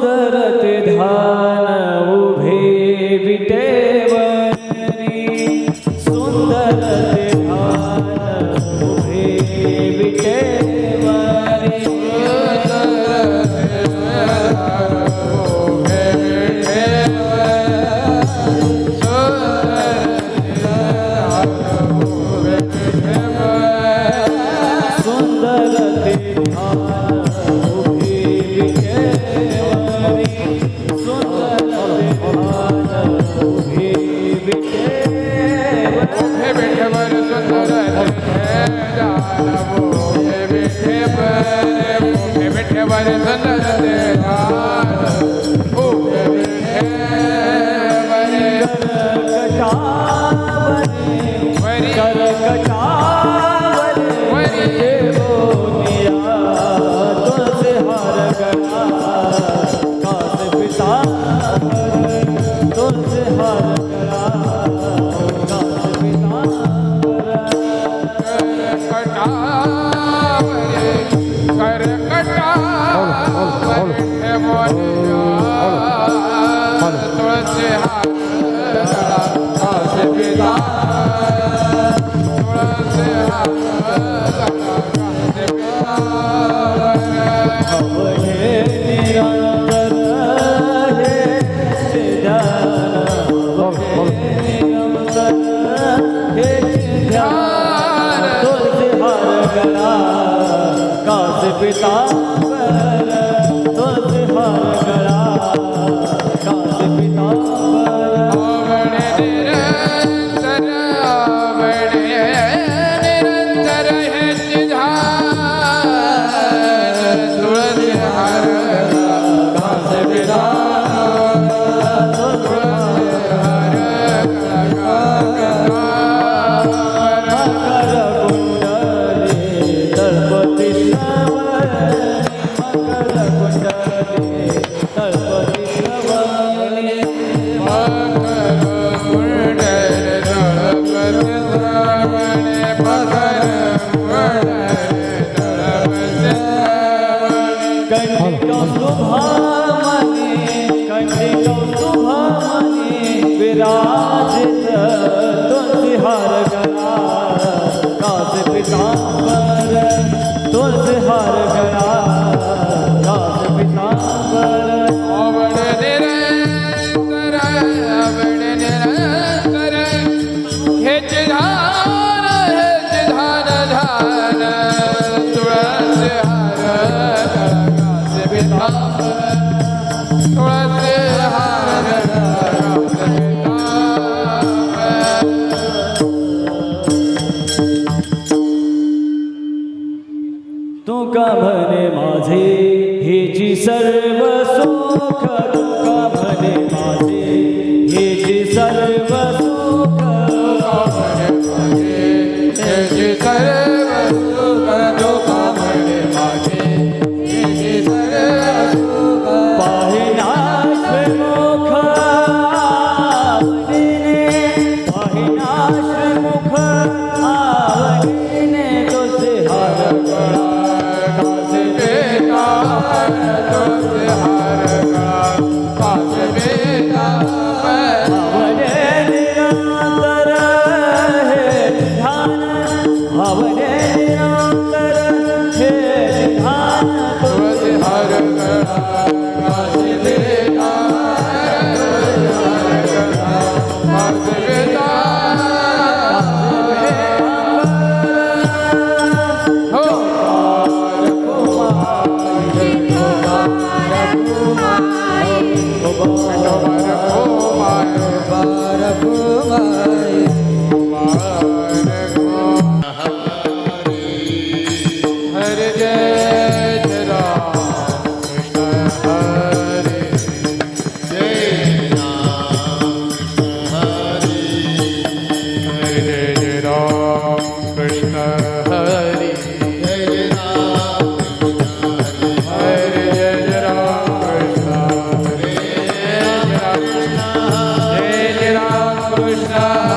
सुंदर ते ध्यान उभे विटेवरी सुंदर ते ध्यान उभे विटेवरी सुंदर ते तुका म्हणे माझे हेची सर्व सुख तुका म्हणे माझे हेची सर्व सुख म्हणे माझे हेची सर्व सुख तुका म्हणे माझे हेची सर्व सुख पाहिनाश मुख आवडीने पाहिनाश मुख आवडीने तुझे हार गळा Krishna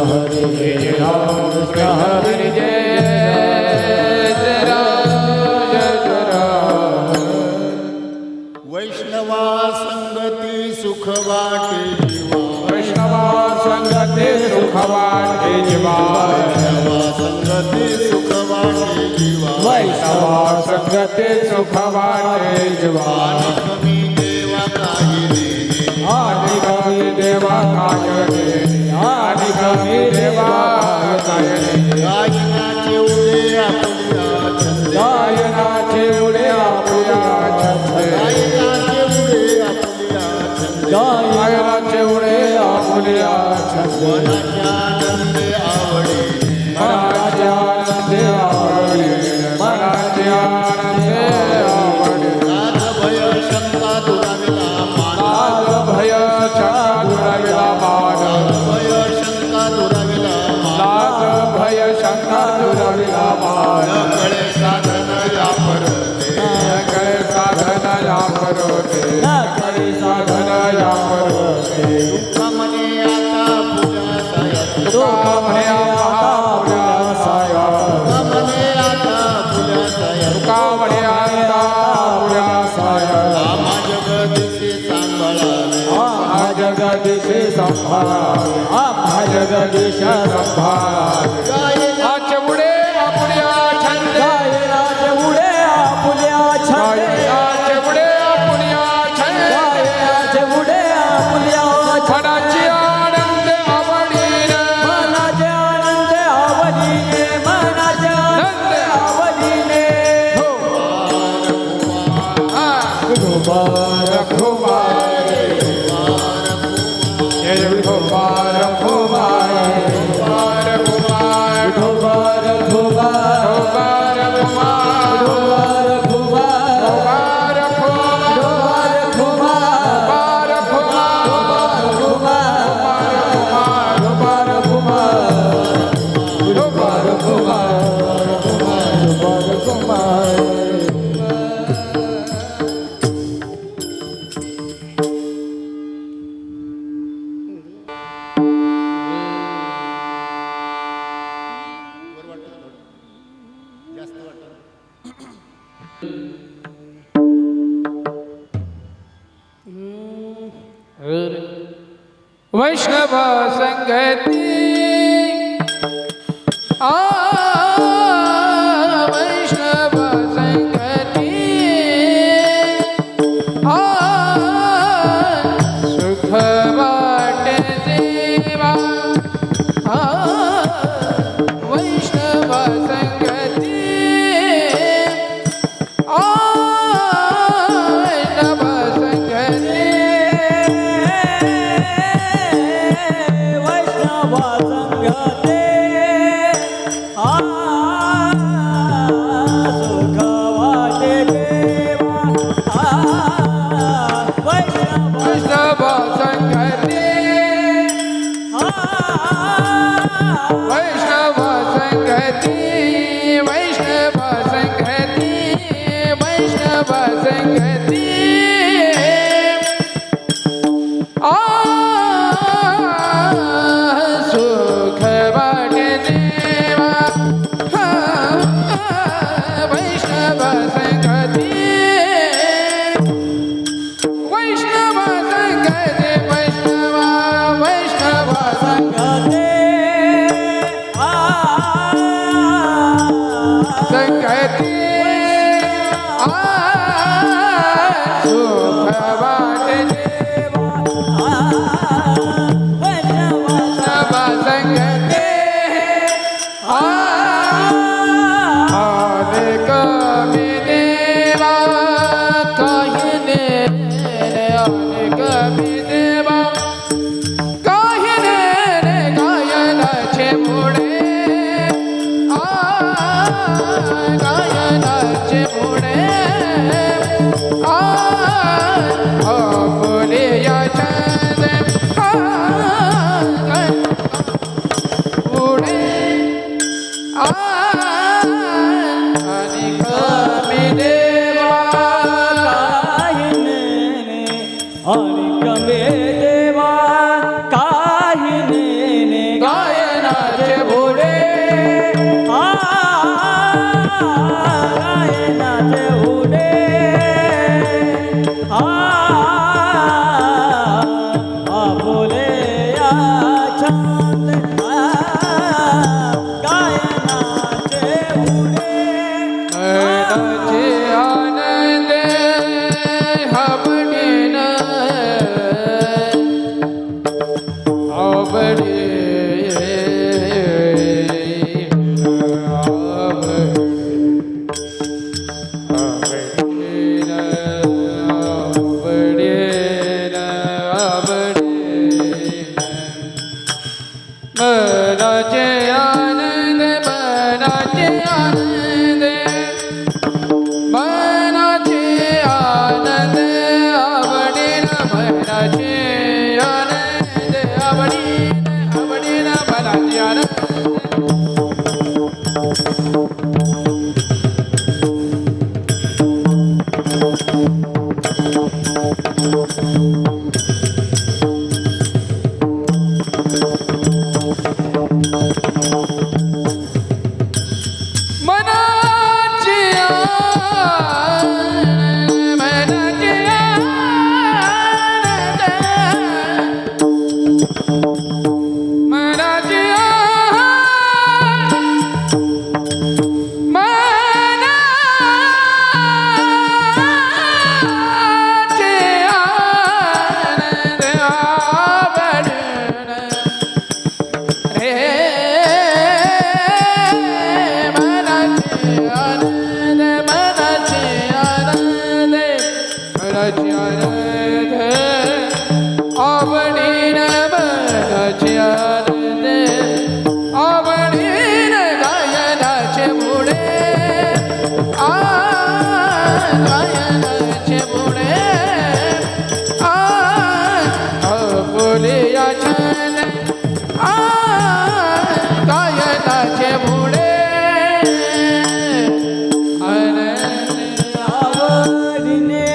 हरे जय राम कृष्ण हरे जय राम जय राम. वैष्णवा संगती सुख वाटे जीवा वैष्णवा संगते सुख वाटे जीवा. वैष्णवा संगती सुख वाटे जीवा वैष्णवा संगते सुख वाटे जीवा. कमी देवा काही देणे आणि कमी देवा काय देणे. आणि कमी देवा काय देणे. गायनाचे उडे आपल्या छंदे गायनाचे उडे आपुया छंदे. गायनाचे उडे आपल्या छंदे गायनाचे उडे आपुया छंदे. मनाच्या आनंदे आवडे मनाचे आनंदे आवडे. मनाचे आनंदे आवडे. नाथ भय शंका दुराविला मान लाज भय शंका दुराविला मान. भय शंका दुराविला मान लाज भय शंका दुराविला मान. कळे साधन या परते कळे साधन या परोते. कळे साधन या परोते. दुःखामने आता पूजा साया तुका म्हणे आता पुण्या साया. दुःखामने आता पूजा साया तुका म्हणे आता पुण्या साया. आम्हा जगदिशी सांभाळावे हा जगदीशे संभाळावे. हा जगदीश संभाळावे. गायनाचे पुढे आपुल्या छंदे. गायनाचे उडे आपुल्या छंदे गायनाचे पुढे आपुल्या छंदे. गायनाचे उडे आपुल्या छंदे मनाची आनंद आवडीने. मनाचे आनंद आवडीने मनाचे आनंद आवडीने कुमार कुमार जय कुमार कुमार. कुमार कुमार. ढोबार ढोबार कुमार कुमार. ढोबार ढोबार कुमार कुमार. ढोबार ढोबार कुमार कुमार. ढोबार कुमार ढोबार कुमार ढोबार कुमार जास्त वाटतं वैष्णव संगती आ वैष्णव संगती आ सुख वाटे देवा. आ वैष्णव संगती आ वैष्णव संगती. वैष्णव संगते आ सुख वाटे देवा वैष्णव वैष्णव संगती. वैष्णव संगती. वैष्णव संगती. वैष्णव संगती. आ सुख वाटे देवा. वैष्णव संगती. वैष्णव संगती. वैष्णव वैष्णव संगते आ गायनाचे उडे मनाचे आनंद हबडीन मनाचे आनंद मनाचे आनंद मनाचे आनंद आवडीन मनाचे आनंद आवडीन आवडीन मनाचे आनंद मनाचे आनंद मनाचे आनंद मनाचे आनंद आवडीन रे आवडीन मनाचे आनंद आवडीन गायनाचे मुळे गायनाचे मुळे बोलिया छान गायनाचे मुळे आवडीने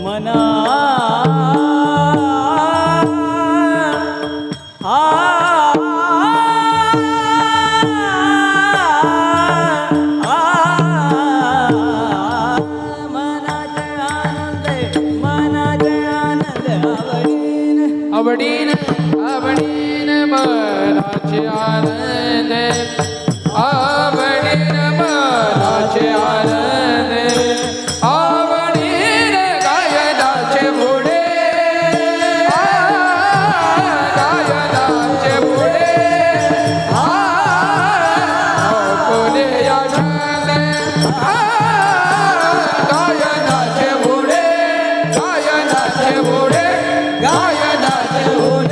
मना आवडीन आवडीन मनाचे आनंद आवडीन मनाचे आनंद आवडीन गायनाचे मुळे गायनाचे मुळे बोलिया छान गायनाचे मुळे गायनाचे मुळे गायनाचे मुळे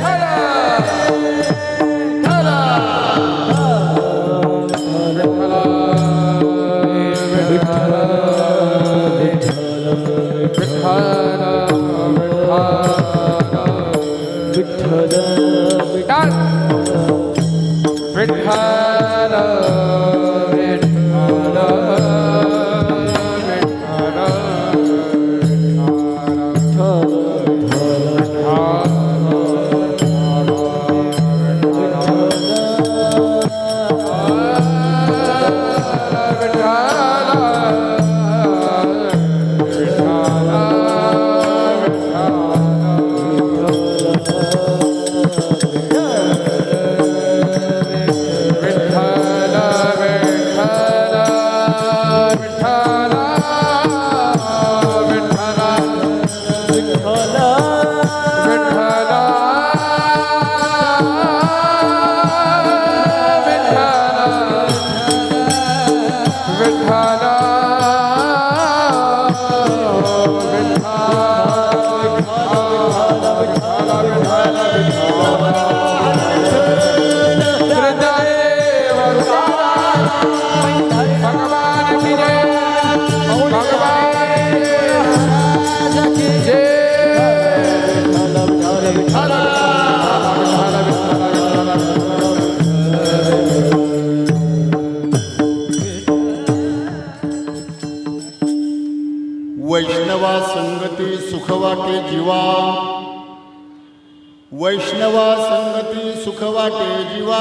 वैष्णवा संगती सुख वाटे जीवा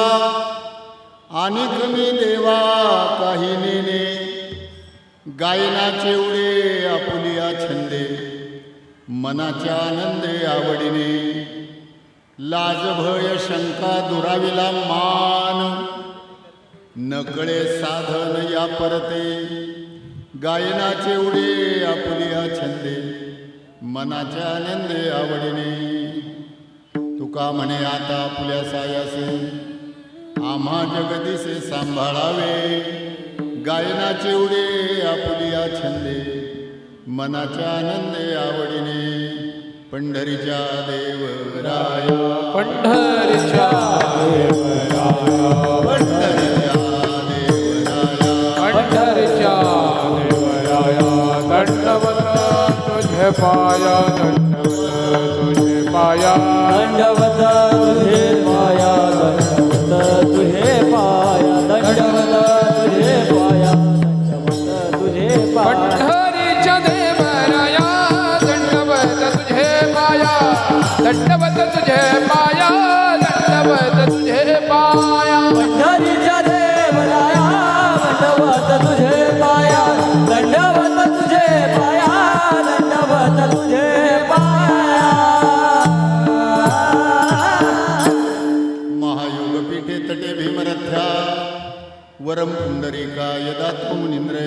आणि कमी देवा काही नेने गायनाचे उडे आपुलिया छंदे मनाच्या आनंदे आवडीने लाज भय शंका दुराविला मान नकळे साधन या परते गायनाचे उडे आपुलिया छंदे मनाच्या आनंदे आवडीने तुका म्हणे आता आपुल्या सायासे आम्हा जगदीसे सांभाळावे गायनाचे उडे आपुलिया छंदे मनाच्या आनंदे आवडीने पंढरीच्या देवराया पंढरीच्या देवराया पंढरीच्या देवराया पंढरीच्या देवराया दंडवत तुझे पाया दंडवत तुझे पाया दंडवत तुझे पाया दंडवत तुझे पाया दंडवत तुझे पाया दंडवत तुझे पाया पंढरीच्या देवराया दंडवत तुझे पाया दंडवत तुझे पाया दंडवत तुझे पाया पंढरीच्या देवराया दंडवत तुझे पाया दंडवत तुझे पाया दंडवत तुझे पाया महायोगपीठे तटे भीमरथ्या वरम पुंडरीका यदा मुनिंद्र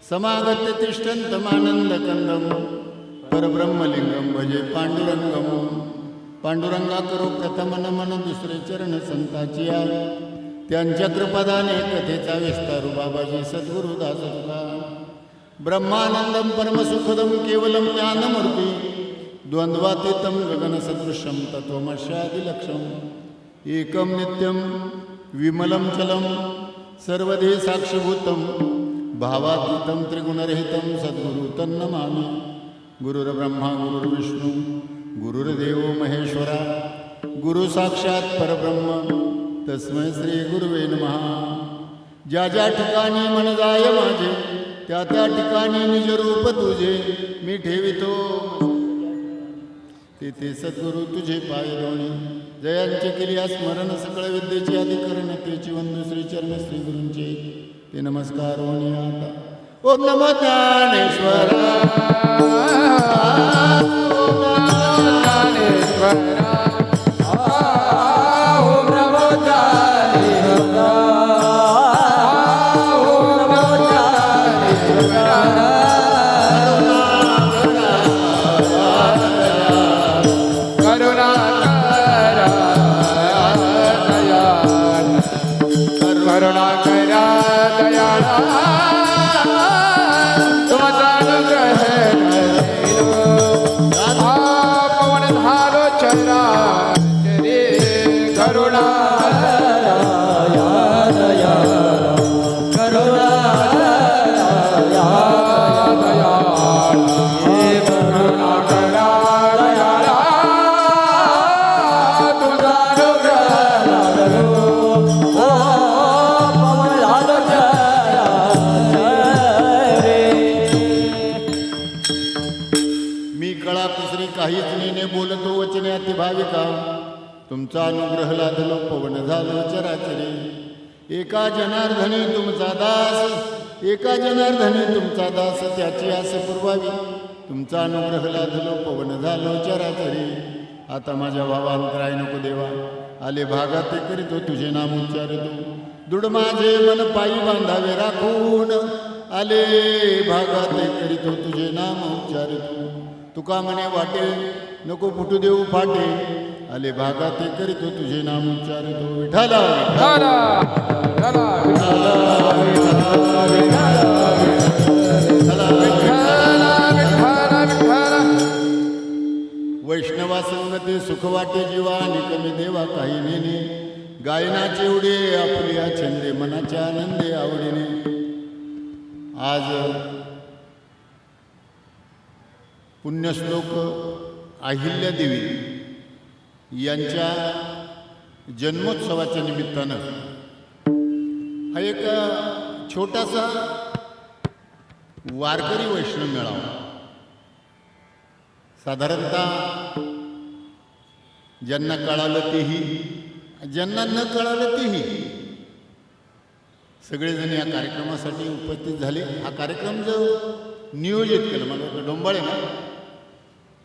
समागत्य तिष्ठन्तमानन्दकन्दं परब्रह्मलिंगं भजे पांडुरंगम पांडुरंगा करो प्रथम नमन दुसरे चरण संताचिया त्यांच्या कृपादाने कथेचा विस्तारू बाबाजी सद्गुरु दास तुका ब्रह्मानंदम परमसुखदम केवलम ज्ञानमूर्ती द्वंद्वातीतं गगनसदृशं तत्त्वमस्यादिलक्ष्यम् एकं नित्यं विमलं चलं सर्वदे साक्षीभूतं भावातीतं त्रिगुणरहितं सद्गुरु तन्नमामि गुरुर्ब्रह्मा गुरुर्विष्णू गुरुर्देवो महेश्वरा गुरु साक्षात परब्रह्म तस्मै श्री गुरुवे नमः ज्या ज्या ठिकाणी मन जाय माझे त्या त्या ठिकाणी निज रूप तुझे मी ठेवितो तेथे सद्गुरु तुझे पाय दोणी जयांचे केली स्मरण सकळ विद्येची अधिकरण तेची वंदू श्री चरण श्री गुरूंचे ते नमस्कार होणे आता ओम नमो ज्ञानेश्वरा ओम नमो ज्ञानेश्वरा ओम नमो ज्ञानेश्वरा करुणा करा दयाळा तुमचा अनुग्रह पवन धारो चरा चरे करुणा काहीच नेने बोलतो वचने अति भाविका तुमचा अनुग्रह लादलो पवन झालो चराचरी एका जनार्दनी तुमचा दास एका जनार्दनी तुमचा दास त्याची आस पुरवावी तुमचा अनुग्रह लादलो पवन झालो चराचरी आता माझ्या भावांतराय नको देवा आले भागात ते करीतो तुझे नाम उच्चारतो दृढ माझे मन पायी बांधावे राखून आले भागात ते करीतो तुझे नाम उच्चारतो तुका म्हणे वाटे नको फुटू देऊ फाटे आले भागात ते करीतो तुझे नाम उच्चारतो विठाला वैष्णवा संगती सुख वाटे जीवा निकमी देवा काही नेने गायनाचे उडे आपल्या छंदे मनाच्या आनंदे आवडीने आज पुण्यश्लोक अहिल्यादेवी यांच्या जन्मोत्सवाच्या निमित्तानं हा एक छोटासा वारकरी वैष्णव मेळावा साधारणतः ज्यांना कळालं तेही, ज्यांना न कळालं तेही सगळेजण या कार्यक्रमासाठी उपस्थित झाले. हा कार्यक्रम जो नियोजित केलं, मला वाटतं डोंबाळे ना,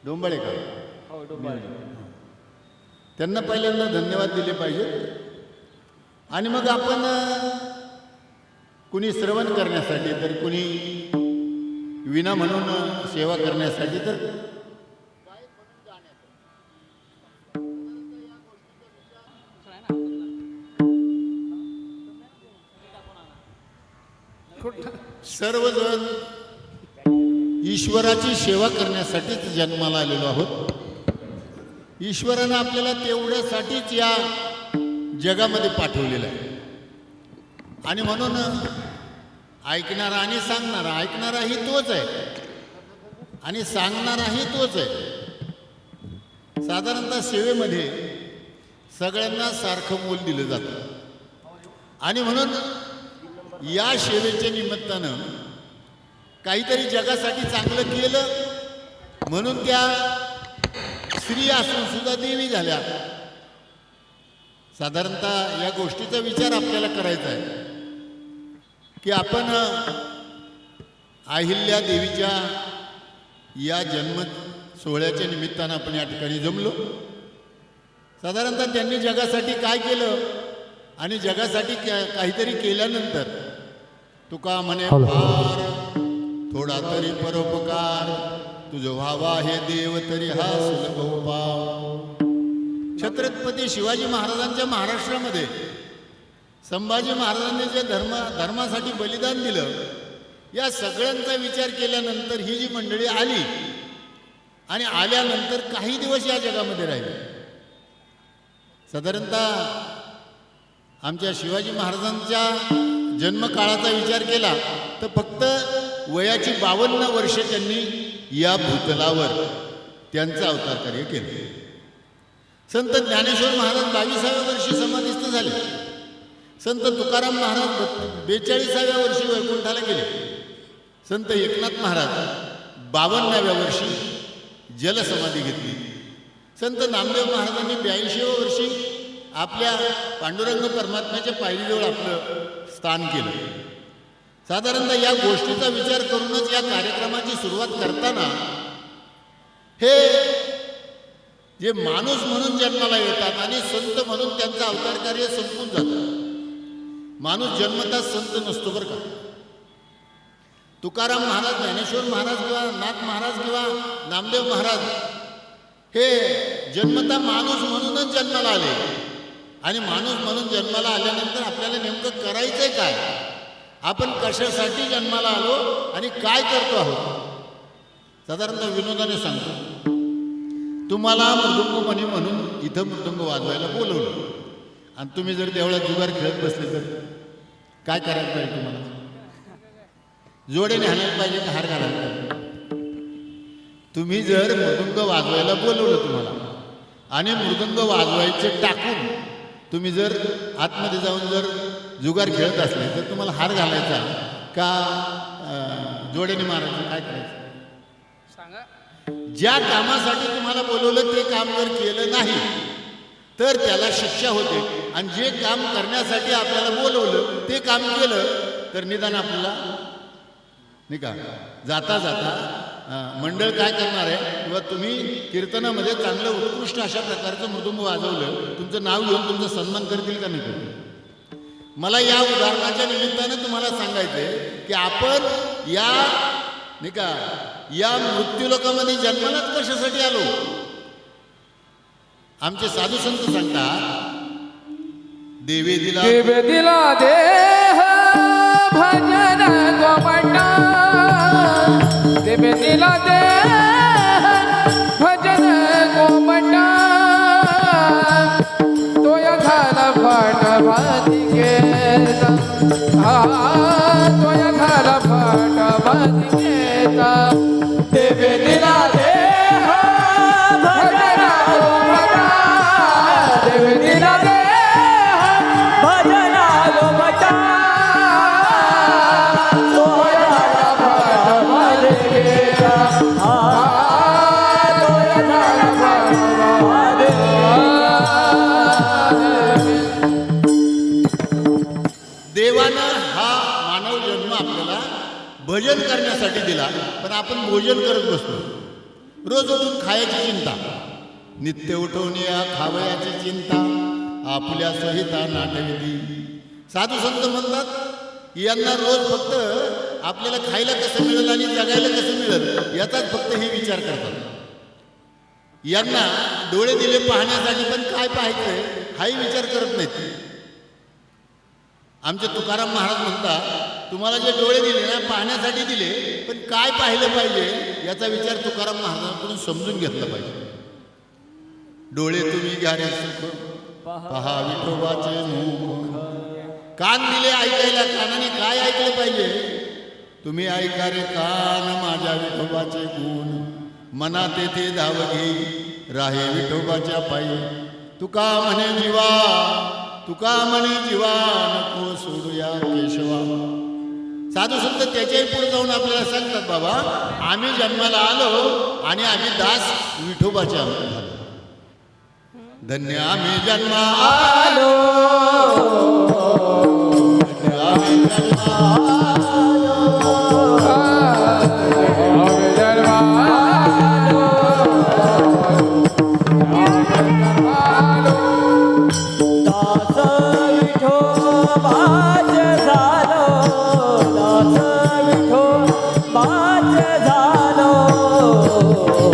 डोंबाळे का, हो डोंबाळे. त्यांना पहिल्यांदा धन्यवाद दिले पाहिजेत. आणि मग आपण कुणी श्रवण करण्यासाठी तर कुणी विना म्हणून सेवा करण्यासाठी तर सर्वजण ईश्वराची सेवा करण्यासाठीच जन्माला आलेलो आहोत. ईश्वरानं आपल्याला तेवढ्यासाठीच या जगामध्ये पाठवलेलं आहे. आणि म्हणून ऐकणारा आणि सांगणारा, ऐकणाराही तोच आहे आणि सांगणाराही तोच आहे. साधारणतः सेवेमध्ये सगळ्यांना सारखं मोल दिलं जातं आणि म्हणून या सेवेच्या निमित्तानं काहीतरी जगासाठी चांगलं केलं म्हणून त्या स्त्री असून सुद्धा देवी झाल्या. साधारणतः या गोष्टीचा विचार आपल्याला करायचा आहे की आपण अहिल्या देवीच्या या जन्म सोहळ्याच्या निमित्तानं आपण या ठिकाणी जमलो. साधारणतः त्यांनी जगासाठी काय केलं आणि जगासाठी काहीतरी केल्यानंतर तुका म्हणे फार थोडा तरी परोपकार, तुझं व्हावा हे देव तरी हा सुलभ उपाय. छत्रपती शिवाजी महाराजांच्या महाराष्ट्रामध्ये संभाजी महाराजांनी जे धर्मासाठी बलिदान दिलं, या सगळ्यांचा विचार केल्यानंतर ही जी मंडळी आली आणि आल्यानंतर काही दिवस या जगामध्ये राहिले. साधारणतः आमच्या शिवाजी महाराजांच्या जन्मकाळाचा विचार केला तर फक्त वयाची 52 वर्षे त्यांनी या भूतलावर त्यांचं अवतार कार्य केले. संत ज्ञानेश्वर महाराज 22व्या वर्षी समाधिस्थ झाले. संत तुकाराम महाराज 42व्या वर्षी वैकुंठाला गेले. संत एकनाथ महाराज 52व्या वर्षी जलसमाधी घेतली. संत नामदेव महाराजांनी 82व्या वर्षी आपल्या पांडुरंग परमात्म्याच्या पायरीजवळ आपलं स्थान केलं. साधारणतः या गोष्टीचा विचार करूनच या कार्यक्रमाची सुरुवात करताना हे जे माणूस म्हणून जन्माला येतात आणि संत म्हणून त्यांचं अवतार कार्य संपून जातं. माणूस जन्मतः संत नसतो बरं का. तुकाराम महाराज, ज्ञानेश्वर महाराज किंवा नाथ महाराज किंवा नामदेव महाराज हे जन्मतः माणूस म्हणूनच जन्माला आले आणि माणूस म्हणून जन्माला आल्यानंतर आपल्याला नेमकं करायचंय काय, आपण कशासाठी जन्माला आलो आणि काय करतो आहोत. साधारणतः विनोदाने सांगतो, तुम्हाला मृदुंगमणी म्हणून इथं मृदुंग वाजवायला बोलवलं आणि तुम्ही जर देवळात जुगार खेळत बसले तर काय करायला पाहिजे तुम्हाला? जोडीने हाणायला पाहिजे का हार घालायला पाहिजे? तुम्ही जर मृदुंग वाजवायला बोलवलं तुम्हाला आणि मृदुंग वाजवायचे टाकून तुम्ही जर आतमध्ये जाऊन जर जुगार खेळत असले तर तुम्हाला हार घालायचा का जोडीने मारायचं, काय करायचं? ज्या कामासाठी तुम्हाला बोलवलं ते काम जर केलं नाही तर त्याला शिक्षा होते आणि जे काम करण्यासाठी आपल्याला बोलवलं ते काम केलं तर निदान आपल्याला नाही का जाता जाता मंडळ काय करणार आहे किंवा तुम्ही कीर्तनामध्ये चांगलं उत्कृष्ट अशा प्रकारचं मृदुंग वाजवलं, तुमचं नाव घेऊन तुमचा सन्मान करतील का नाही करतील? मला या उदाहरणाच्या निमित्तानं तुम्हाला सांगायचं आहे की आपण या नाही का या मृत्यूलोकामध्ये जन्मालाच कशासाठी आलो? आमचे साधू संत सांगतात, देवे दिला देह भजन गोमटा, देवे दिला देह भजन गोमटा, तोया झाला पाठवादी गेला, तोया झाला पाठवादी गेला. देवे दिला देह भजन गोमटा, देवे दिला देह भजन गोमटा, तोया झाला पाठवादी गेला. देवानं हा मानव जन्म आपल्याला भजन करण्यासाठी दिला, पण आपण भोजन करत बसतो. रोज उठून खायची चिंता, नित्य उठून या खावयाची चिंता, आपल्या सहिता नाटविधी. साधू संत म्हणतात यांना रोज फक्त आपल्याला खायला कसं मिळेल आणि जगायला कसं मिळेल याचाच फक्त हे विचार करतात. यांना डोळे दिले पाहण्यासाठी, पण काय पाहायचंय हाही विचार करत नाहीत. आमचे तुकाराम महाराज म्हणतात तुम्हाला जे डोळे दिले ना पाहण्यासाठी दिले, पण काय पाहिलं पाहिजे याचा विचार तुकाराम महाराजांकडून समजून घेतला पाहिजे. डोळे तुम्ही घ्या रे सुख, पहा विठोबाचे मुख. कान दिले ऐकायला, कानाने काय ऐकलं पाहिजे? तुम्ही ऐका रे कान माझ्या विठोबाचे गुण, मना तेथे धाव घे राहे विठोबाच्या पायी. तुका म्हणे जीवा, तुका म्हणे जीवा, नको सोडूया केशवा. साधू संत त्याच्याही पुढे जाऊन आपल्याला सांगतात बाबा आम्ही जन्माला आलो आणि आम्ही दास विठोबाचे झालो. धन्य आम्ही जन्मा आलो, धन्य आम्ही जन्मा दास विठोबाचे झालो, दास विठोबाचे झालो.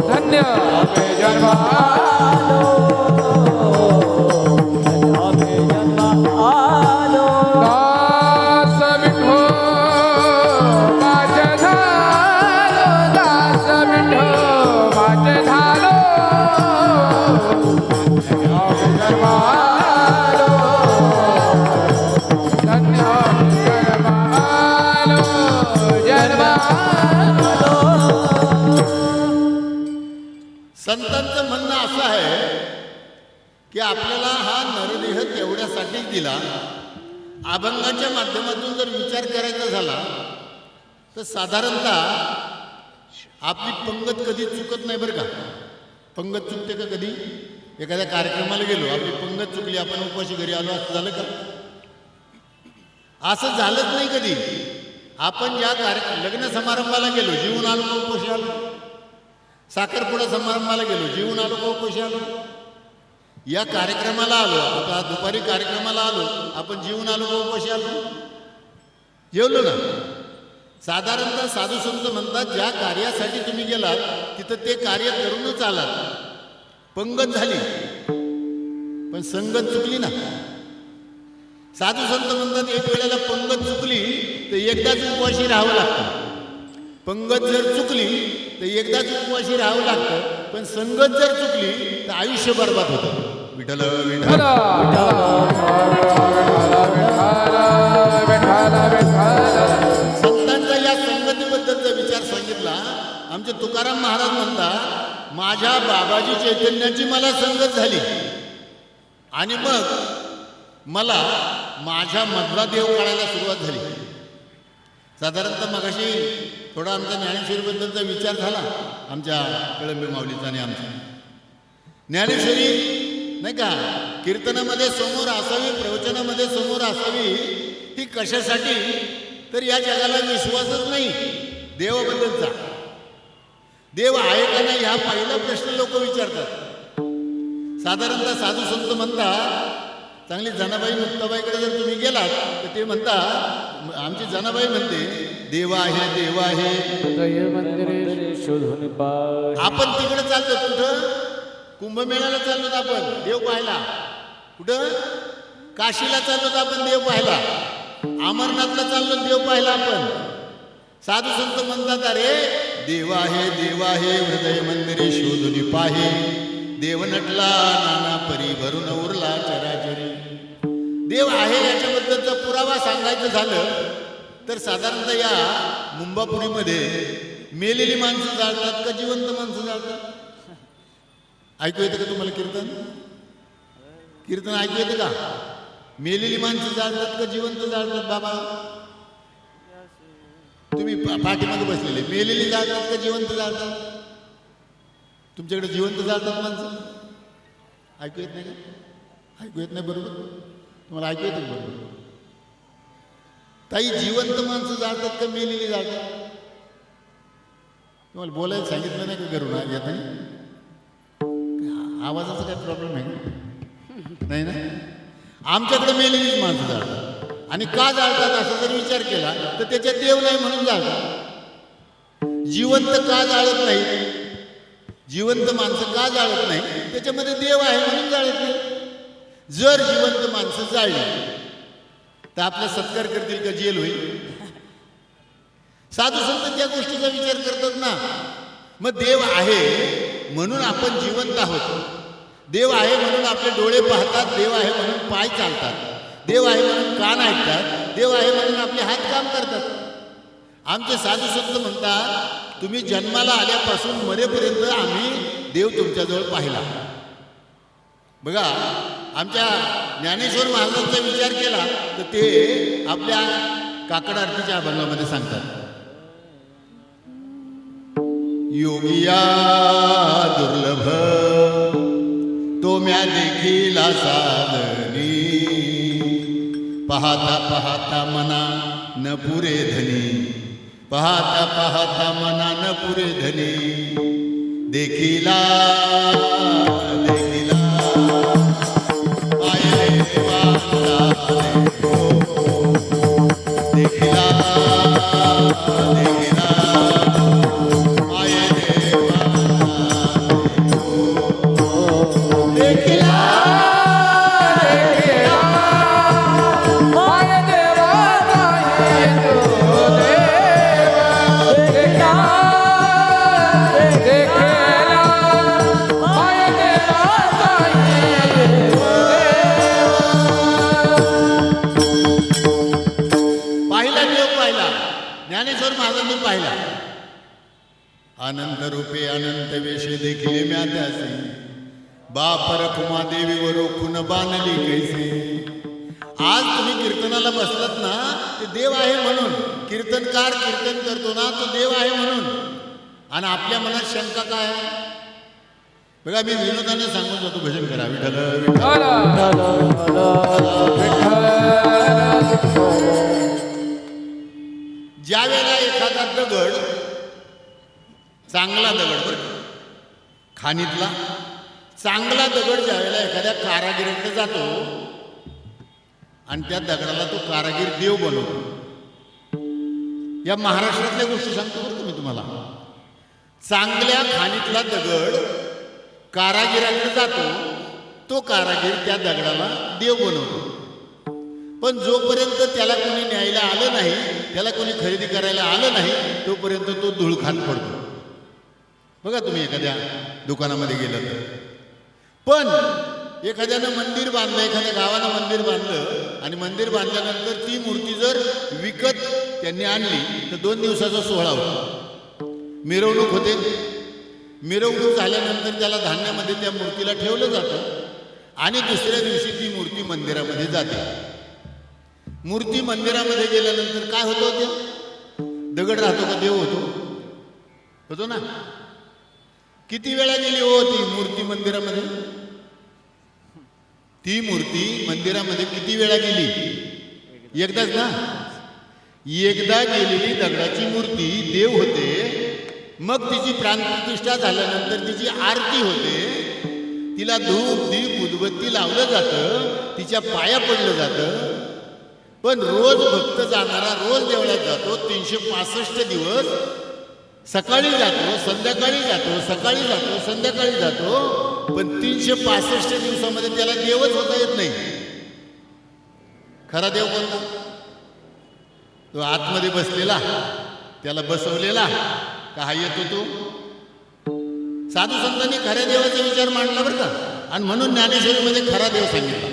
धन्य आम्ही जन्म आलो, आम्ही जन्म आलो. दास विठोबाचे झालो, दास विठोबाचे झालो. आम्ही जन्म आलो, धन्य आम्ही जन्म आलो, जन्म आलो. संतांचं म्हणणं असं आहे की आपल्याला हा नरदेह तेवढ्यासाठीच दिला. अभंगाच्या माध्यमातून जर विचार करायचा झाला तर साधारणतः आपली पंगत कधी चुकत नाही बरं का. पंगत चुकते का कधी? एखाद्या कार्यक्रमाला गेलो, आपली पंगत चुकली, आपण उपाशी घरी आलो, असं झालं का? असं झालंच नाही कधी. आपण ज्या लग्न समारंभाला गेलो, जीवन आलो का उपाशी आलो? साखरपुडा समारंभाला गेलो, जीवन आलो का उपाशी आलो? या कार्यक्रमाला आलो, आता दुपारी कार्यक्रमाला आलो, आपण जीवन आलो का उपाशी आलो? जेवलो ना. साधारणतः साधू संत म्हणतात ज्या कार्यासाठी तुम्ही गेलात तिथं ते कार्य करूनच आलात. पंगत झाली पण संगत चुकली ना. साधू संत म्हणतात एक वेळेला पंगत चुकली तर एकदाच उपवाशी राहावं लागतं. पंगत जर चुकली तर एकदाच उपवाशी राहावं लागतं, पण संगत जर चुकली तर आयुष्य बर्बाद होतं. विठ्ठल विठ्ठल. संतांचा या संगतीबद्दलचा विचार सांगितला. आमचे तुकाराम महाराज म्हणतात माझ्या बाबाजी चैतन्याची मला संगत झाली आणि मग मला माझ्या मधला देव कळायला सुरुवात झाली. साधारणतः मगाशी थोडा आमचा ज्ञानेश्वरीबद्दलचा विचार झाला आमच्या कळंबी माऊलीचा आणि आमचा. ज्ञानेश्वरी नाही का कीर्तनामध्ये समोर असावी, प्रवचनामध्ये समोर असावी. ती कशासाठी? तर या जगाला विश्वासच नाही देवाबद्दलचा. देव आहे का नाही हा पहिला प्रश्न लोक विचारतात. साधारणतः साधू संत म्हणतात चांगली जनाबाई मुक्ताबाईकडे जर तुम्ही गेलात तर ते म्हणतात, आमची जनाबाई म्हणते देव आहे, देव आहे. मंदिरे शोधून पाय. आपण तिकडे चाललो, कुठं कुंभमेळ्याला चाललो आपण देव पाहायला, कुठं काशीला चाललो आपण देव पाहायला, अमरनाथला चाललो देव पाहायला आपण. साधू संत म्हणतात अरे देव आहे, देव आहे, हृदय मंदिरे शोधून पाहे. देव नटला नाना परी भरून उरला चराचरी. देव आहे याच्याबद्दलचा पुरावा सांगायचं झालं तर साधारणतः या मुंबापुरीमध्ये मेलेली माणसं जाळतात का जिवंत माणसं जाळतात? ऐकू येतं का तुम्हाला कीर्तन? कीर्तन ऐकू येतं का? मेलेली माणसं जाळतात का जिवंत जाळतात? बाबा तुम्ही पाठीमागे बसलेले, मेलेली जाळतात का जिवंत जाळतात? तुमच्याकडे जिवंत जाळतात माणसं? ऐकू येत नाही का? ऐकू येत नाही बरोबर? तुम्हाला ऐकू येतं बरोबर? ताई जिवंत माणसं जातात का मेलेली जातात? तुम्हाला बोलायला सांगितलं नाही का घरून येत नाही? आवाजाचा काय प्रॉब्लेम आहे का? नाही ना? आमच्याकडे मेलेलीच माणसं जाळतात. आणि का जाळतात असं जर विचार केला तर त्याच्यात देव नाही म्हणून जाळतात. जिवंत का जाळत नाही? जिवंत माणसं का जाळत नाही? त्याच्यामध्ये देव आहे म्हणून जाळत नाही. जर जिवंत माणसं जाळली तर आपला सत्कार करतील का जेल होईल? साधू संत त्या गोष्टीचा विचार करतात ना. मग देव आहे म्हणून आपण जिवंत आहोत. देव आहे म्हणून आपले डोळे पाहतात. देव आहे म्हणून पाय चालतात. देव आहे म्हणून कान ऐकतात. देव आहे म्हणून आपले हात काम करतात. आमचे साधू संत म्हणतात तुम्ही जन्माला आल्यापासून मरेपर्यंत आम्ही देव तुमच्याजवळ पाहिला. बघा आमच्या ज्ञानेश्वर महाराजांचा विचार केला तर ते आपल्या काकड आरतीच्या अभंगामध्ये सांगतात, योगिया दुर्लभ तो म्या देखीला साधनी, पाहता पाहता मना न पुरे धनी, पाहता पाहता मना न पुरे धनी, देखीला देखीला पाय देवा देखीला देखीला पाय देवा देखीला माय देवा येतो देवा देखेला माय देवा येतो पाहिला देव पाहिला. ज्ञानेश्वर महाराजांनी पाहिला. अनंत रूपे अनंत वेशे देखील म्या त्यासे, बाप रखुमा देवीवर रोखून बांधली कैसे. आज तुम्ही कीर्तनाला बसलात ना ते देव आहे म्हणून. कीर्तनकार कीर्तन करतो ना तो देव आहे म्हणून. आणि आपल्या मनात शंका काय आहे? बघा मी विनोदाने सांगून जातो भजन करा विठ्ठल विठ्ठल. ज्या वेळेला एखादा दगड चांगला दगड बरं खाणीतला चांगला दगड ज्या वेळेला एखाद्या कारागिराकडे जातो आणि त्या दगडाला तो कारागीर देव बनवतो. या महाराष्ट्रातल्या गोष्टी सांगतो बरं का मी तुम्हाला. चांगल्या खाणीतला दगड कारागिराकडे जातो, तो कारागीर त्या दगडाला देव बनवतो. पण जोपर्यंत त्याला कोणी न्यायला आलं नाही, त्याला कोणी खरेदी करायला आलं नाही, तोपर्यंत तो धूळ खात पडतो. बघा तुम्ही एखाद्या दुकानामध्ये गेलं तर. पण एखाद्यानं मंदिर बांधलं, एखाद्या गावानं मंदिर बांधलं आणि मंदिर बांधल्यानंतर ती मूर्ती जर विकत त्यांनी आणली तर 2 दिवसाचा सोहळा होता. मिरवणूक होते. मिरवणूक झाल्यानंतर त्याला धान्यामध्ये त्या मूर्तीला ठेवलं जातं आणि दुसऱ्या दिवशी ती मूर्ती मंदिरामध्ये जाते. मूर्ती मंदिरामध्ये गेल्यानंतर काय होतं? ते दगड राहतो का देव होतो? होतो ना. किती वेळा गेली हो ती मूर्ती मंदिरामध्ये? ती मूर्ती मंदिरामध्ये किती वेळा गेली? एकदाच ना. एकदा गेलेली दगडाची मूर्ती देव होते. मग तिची प्राणप्रतिष्ठा झाल्यानंतर तिची आरती होते. तिला धूप दीप उदबत्ती लावलं जातं, तिच्या पाया पडलं जातं. पण रोज भक्त जाणारा रोज देवळात जातो. 365 दिवस सकाळी जातो, संध्याकाळी जातो, सकाळी जातो, संध्याकाळी जातो. पण 365 दिवसामध्ये त्याला देवच होता येत नाही. खरा देव कोणता? तो आतमध्ये बसलेला, त्याला बसवलेला का हा येतो तो? साधू संतांनी खऱ्या देवाचा विचार मांडला बरं का. आणि म्हणून ज्ञानेश्वरीमध्ये खरा देव सांगितला.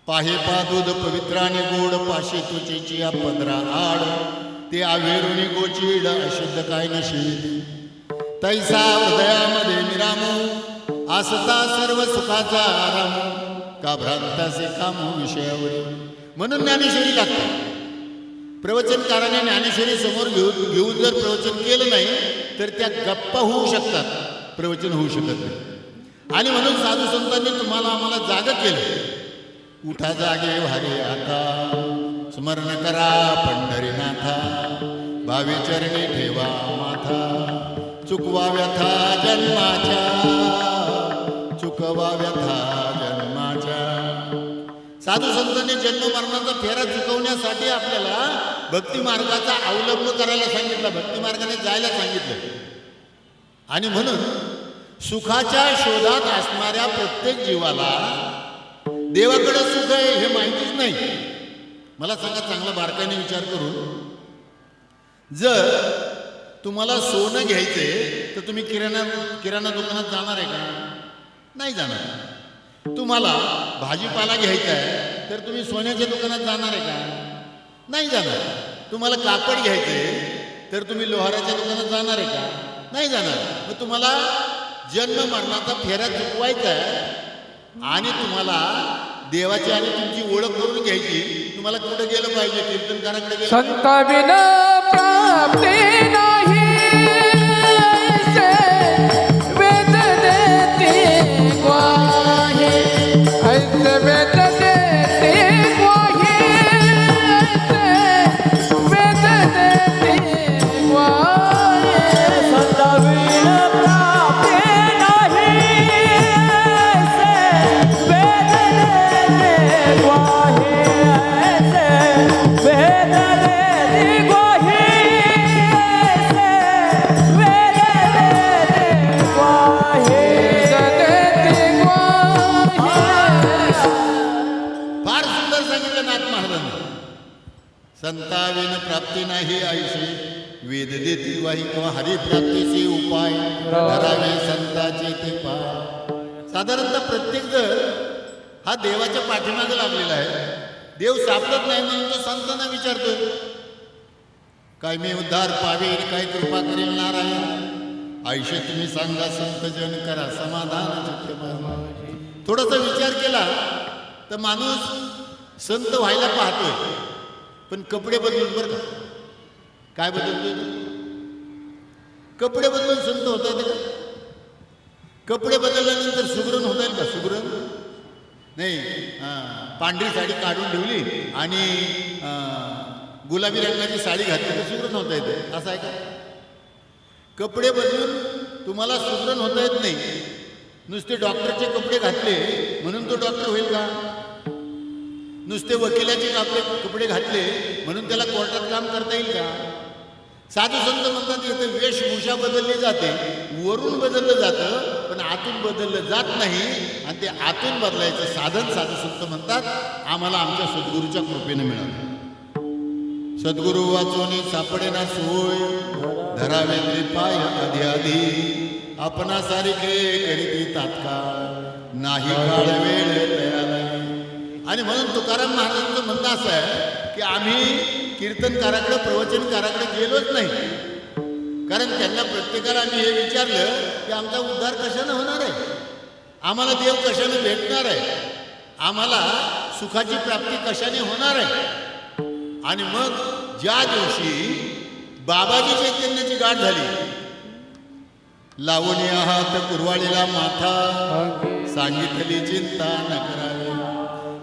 पाहे पा दूध पवित्र आणि गोड, पाशी तुचेची पदरा आड, ते आवेरुनी गोचीड अशुद्ध काय नशीद. तैसा हृदयामध्ये निरामू, आसता सर्व सुखाचा आराम, का भ्रांतासे कामू विषयावरी. म्हणून ज्ञानेश्वरी लागते. प्रवचनकाराने ज्ञानेश्वरी समोर घेऊन जर प्रवचन केलं नाही तर त्या गप्पा होऊ शकतात, प्रवचन होऊ शकत नाही. आणि म्हणून साधू संतांनी तुम्हाला आम्हाला जाग केलं. उठा जागे भारी आता, स्मरण करा पंढरीनाथा, भावी चरणी ठेवा माथा. चुकवा व्यथा जन्माच्या, चुकवा व्यथा जन्माच्या. साधू संतांनी जन्म मरणाचा फेरा चुकवण्यासाठी आपल्याला भक्ती मार्गाचा अवलंब करायला सांगितलं, भक्ती मार्गाने जायला सांगितलं. आणि म्हणून सुखाच्या शोधात असणाऱ्या प्रत्येक जीवाला देवाकडे सुख आहे हे माहितीच नाही. मला सांगा चांगला बारकाईने विचार करून, जर तुम्हाला सोनं घ्यायचंय तर तुम्ही किराणा दुकानात जाणार आहे का? नाही जाणार. तुम्हाला भाजीपाला घ्यायचा आहे तर तुम्ही सोन्याच्या दुकानात जाणार आहे का? नाही जाणार. तुम्हाला कापड घ्यायचंय तर तुम्ही लोहाराच्या दुकानात जाणार आहे का? नाही जाणार. मग तुम्हाला जन्म मरणाचा फेरा चुकवायचा आहे आणि तुम्हाला देवाची आणि तुमची ओळख करून घ्यायची. तुम्हाला कुठं गेलं पाहिजे? कीर्तनकाराकडे गेलं. संता बिना प्राप्ती नाही, ऐसे वेद देते ग्वाही, ऐसे वेद देते ग्वाही, ऐसे वेद देते ग्वाही. संताविन प्राप्ती नाही, ऐसे वेद देते ग्वाही, ऐसे वेद देते ग्वाही, ऐसे वेद देते ग्वाही. फार सुंदर सांगितलं नाथ महाराजांनी. संताविन प्राप्ती नाही ऐशी वेद देती वाही, किंवा हरिप्राप्तीचे उपाय धरावे संताचे ते पाय. साधारणतः प्रत्येक जण हा देवाच्या पाठीमागे लागलेला आहे. देव सापडत नाही म्हणून तो संतांना विचारतो, काय मी उद्धार पावेल, काय कृपा करेल नारायण. आयुष्य तुम्ही सांगा संत जन करा समाधान चित्त. थोडासा विचार केला तर माणूस संत व्हायला पाहतोय, पण कपडे बदलून. बरं का, काय बदलतोय? कपडे बदलून संत होता येते का? कपडे बदलल्यानंतर सुगरण होता येईल का? सुगरण नाही. पांढरी साडी काढून ठेवली आणि गुलाबी रंगाची साडी घातली तर सुगरण होता येते, असं आहे का? कपडे बदलून तुम्हाला सुगरण होता येत नाही. नुसते डॉक्टरचे कपडे घातले म्हणून तो डॉक्टर होईल का? नुसते वकिलाचे कपडे घातले म्हणून त्याला कोर्टात काम करता येईल का? साधू संत म्हणतात इथे वेशभूषा बदलली जाते, वरून बदललं जातं पण आतून बदललं जात नाही. आणि ते आतून बदलायचं साधन साधू संत म्हणतात आम्हाला आमच्या सद्गुरूच्या कृपेने मिळालं. सद्गुरू वाचवणे सापडेना सोय, धरावे ते पाय आधी आधी, आपणासारखे करीती तात्काळ, नाही काळ वेळ तयार. आणि म्हणून तुकाराम महाराजांचं म्हणणं असं आहे की आम्ही कीर्तनकाराकडे प्रवचनकाराकडे गेलोच नाही. कारण त्यांना प्रत्येकाला आम्ही हे विचारलं की आमचा उद्धार कशाने होणार आहे, आम्हाला देव कशाने भेटणार आहे, आम्हाला सुखाची प्राप्ती कशाने होणार आहे. आणि मग ज्या दिवशी बाबाजी चैतन्याची गाठ झाली, लावणी आहात कुरवाळीला माथा, सांगितली चिंता न करावी.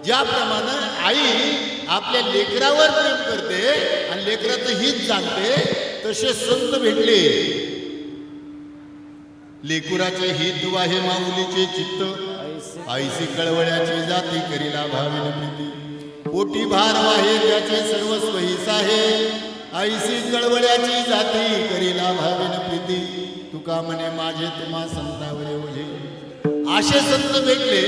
ज्याप्रमाणे आई आपल्या लेकरावर प्रेम करते आणि लेकराचं हित जाणते, तसे संत भेटले. लेकुराचे हित वाहे माऊलीचे चित्त, ऐसी कळवळ्याची जाती करीला भावेन प्रीती. पोटी भार वाहे त्याचे सर्वस्व हिस आहे, ऐसी कळवळ्याची जाती करीला भावेन प्रीती. तुका म्हणे माझे तुम्हा संतावरे ओझे. आशे संत भेटले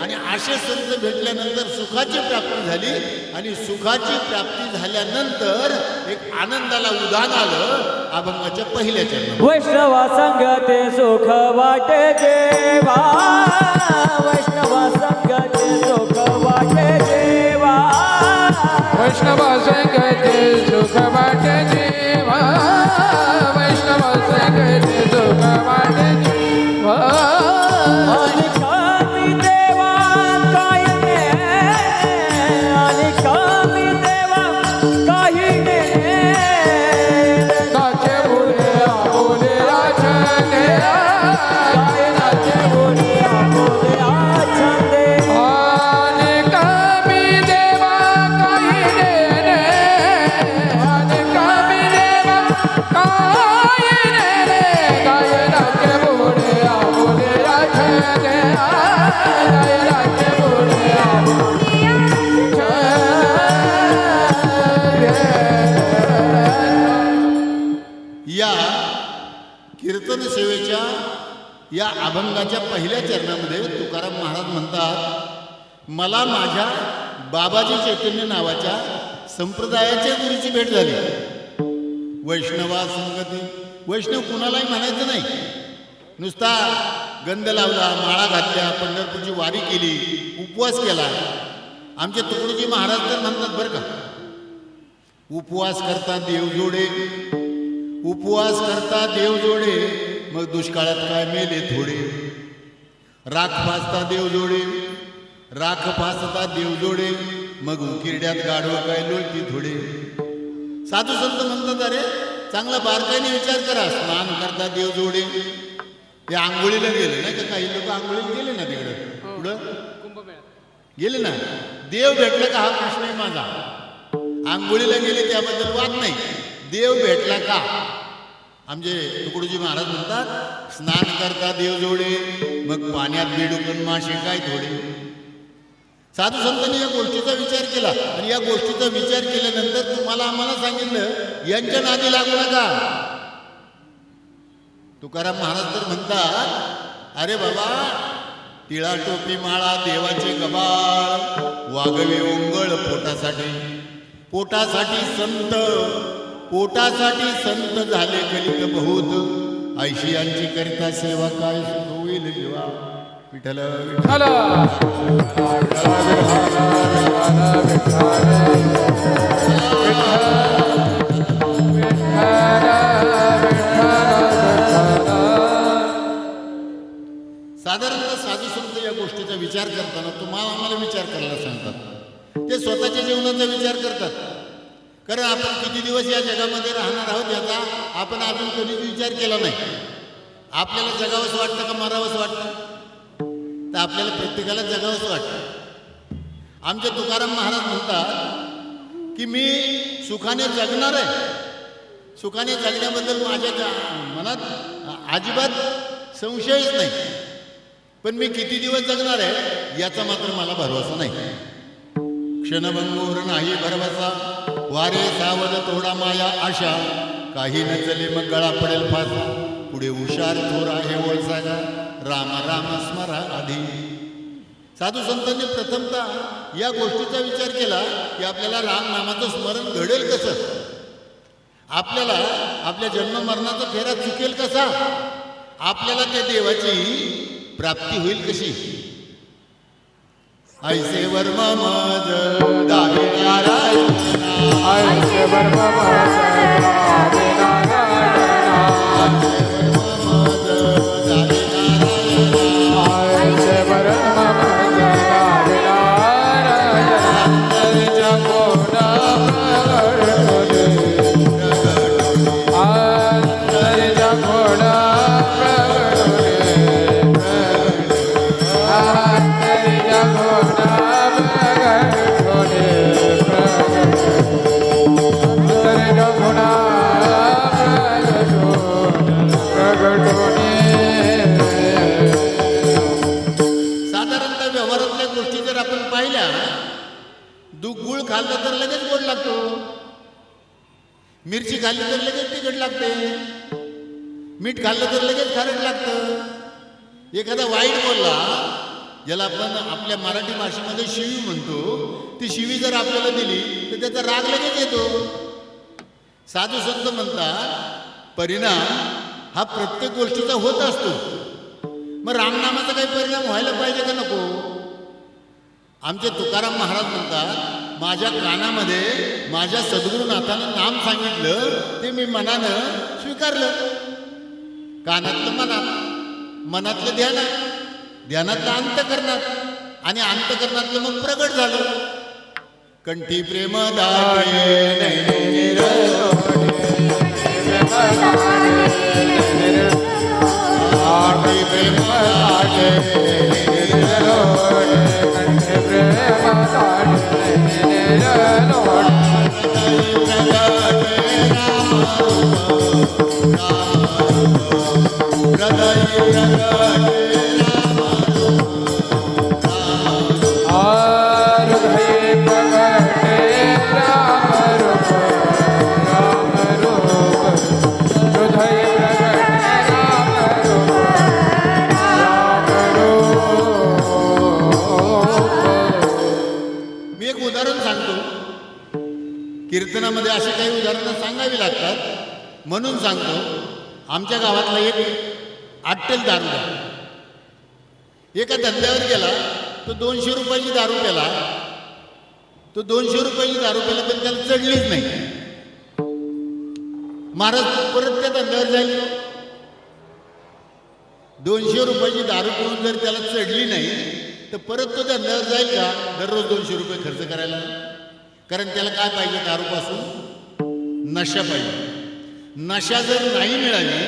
आणि आशे संत भेटल्यानंतर सुखाची प्राप्ती झाली. आणि सुखाची प्राप्ती झाल्यानंतर एक आनंदाला उधाण आलं अभंगाच्या पहिल्या चरणात. वैष्णवा संगते सुख वाटे जेवा, वैष्णवा संगते सुख वाटे जेवा, वैष्णव संगते सुख वाटे देवा, वैष्णव संगते सुख वाटे देवा. आणि कमी देवा काय ने, आणि कमी देवा काही ने, नाचे बोले बोले आचले, काय नाचे बोले बोले आछंदे. आणि कमी देवा काही देणे, या अभंगाच्या पहिल्या चरणामध्ये तुकाराम महाराज म्हणतात, मला माझ्या बाबाजी चैतन्य नावाच्या संप्रदायाच्या गुरूची भेट झाली. वैष्णवा संगती. वैष्णव कुणालाही म्हणायचं नाही. नुसता गंध लावला, माळा घातल्या, पंढरपूरची वारी केली, उपवास केला. आमचे तुकडोजी महाराज तर म्हणतात बरं का, उपवास करता देव जोडे, उपवास करता देव जोडे, मग दुष्काळात काय मेले थोडे. राख फासता देव जोडे, राख फासता देव जोडे, मग उकिरड्यात गाढवं काय लोळती थोडे. साधू संत म्हणतात, अरे चांगला बारकाईने विचार करा. स्नान करता देव जोडे. ते आंघोळीला गेले नाही का, काही लोक आंघोळीला गेले ना तिकडं, पुढं गेले ना. देव भेटला का हा प्रश्न आहे माझा. आंघोळीला गेले त्याबद्दल वाद नाही, देव भेटला का. आमचे तुकडोजी महाराज म्हणतात, स्नान करता देव जोडे, मग पाण्यात बेडूकन मासे काय थोडे. साधू संतांनी या गोष्टीचा विचार केला आणि या गोष्टीचा विचार केल्यानंतर तुम्हाला आम्हाला सांगितलं, यांच्या नादी लागू नका. तुकाराम महाराज तर म्हणतात, अरे बाबा, टिळा टोपी माळा देवाचे गबाळ, वागवे ओंगळ पोटासाठी, पोटासाठी संत, पोटासाठी संत झाले कलित बहुत, ऐशी यांची करिता सेवा काय सुरू होईल जेव्हा. विठ्ठल विठ्ठल साधारणतः साधू संत या गोष्टीचा विचार करताना तुम्हाला आम्हाला विचार करायला सांगतात. ते स्वतःच्या जीवनाचा विचार करतात. कारण आपण किती दिवस या जगामध्ये राहणार आहोत याचा आपण अजून कधीच विचार केला नाही. आपल्याला जगावंसं वाटतं का मरावंसं वाटतं? तर आपल्याला प्रत्येकाला जगावंसं वाटतं. आमचे तुकाराम महाराज म्हणतात की मी सुखाने जगणार आहे. सुखाने जगण्याबद्दल माझ्या मनात अजिबात संशयच नाही. पण मी किती दिवस जगणार आहे याचा मात्र मला भरवसा नाही. क्षणभंगूर नाही भरवसा, वारे सावध थोडा माया आशा, काही न चले मग गळा पडेल फासा, पुढे हुशार थोर आहे वळसागा, राम राम स्मरा आधी. साधू संतांनी प्रथमतः या गोष्टीचा विचार केला की आपल्याला राम नामाचं स्मरण घडेल कसं, आपल्याला आपल्या जन्म मरणाचा फेरा चुकेल कसा, आपल्याला त्या देवाची प्राप्ती होईल कशी. ऐसे वर्म मज दावे नारायणा, ऐसे वर्म मज दावे नारायणा, ऐसे वर्म मज दावे नारायणा, अंतर्जा कोण प्रगटोले, अंतर्जा कोण प्रगटोले, अंतर्जा कोण प्रगटोले, अंतर्जा कोण प्रगटोले. साधारणतः व्यवहारातल्या गोष्टी जर आपण पाहिल्या, गुळ खाल्लं तर लगेच गोड लागतो, मिरची खाल्ली तर लगेच तिखट लागते, मीठ खाल्लं तर लगेच खारट लागतं. एखादा वाईट बोलला, ज्याला आपण आपल्या मराठी भाषेमध्ये शिवी म्हणतो, ती शिवी जर आपल्याला दिली तर त्याचा राग लगेच येतो. साधू संत म्हणतात परिणाम हा प्रत्येक गोष्टीचा होत असतो. मग रामनामाचा काही परिणाम व्हायला पाहिजे का नको. आमचे तुकाराम महाराज म्हणतात माझ्या कानामध्ये माझ्या सद्गुरुनाथानं नाम सांगितलं, ते मी मनानं स्वीकारलं. कानातलं मनात, मनातलं ध्यानात, ध्यानातलं अंतकरणात आणि अंतकरणातलं मग प्रगट झालं. कंठी प्रेम दाटे सांगतो, कीर्तनामध्ये अशी काही उदाहरणं सांगावी लागतात म्हणून सांगतो. आमच्या गावातला एक अट्टल दारुडा एका धंद्यावर गेला, तो 200 रुपयाची दारू प्याला. तो 200 रुपयाची दारू प्याला पण त्याला चढलीच नाही. महाराज परत त्या धंद्यावर जाईल. 200 रुपयाची दारू पिऊन जर त्याला चढली नाही तर परत तो धंद्यावर जाईल का दररोज 200 रुपये खर्च करायला? कारण त्याला काय पाहिजे, दारूपासून नशा पाहिजे. नशा जर नाही मिळाली,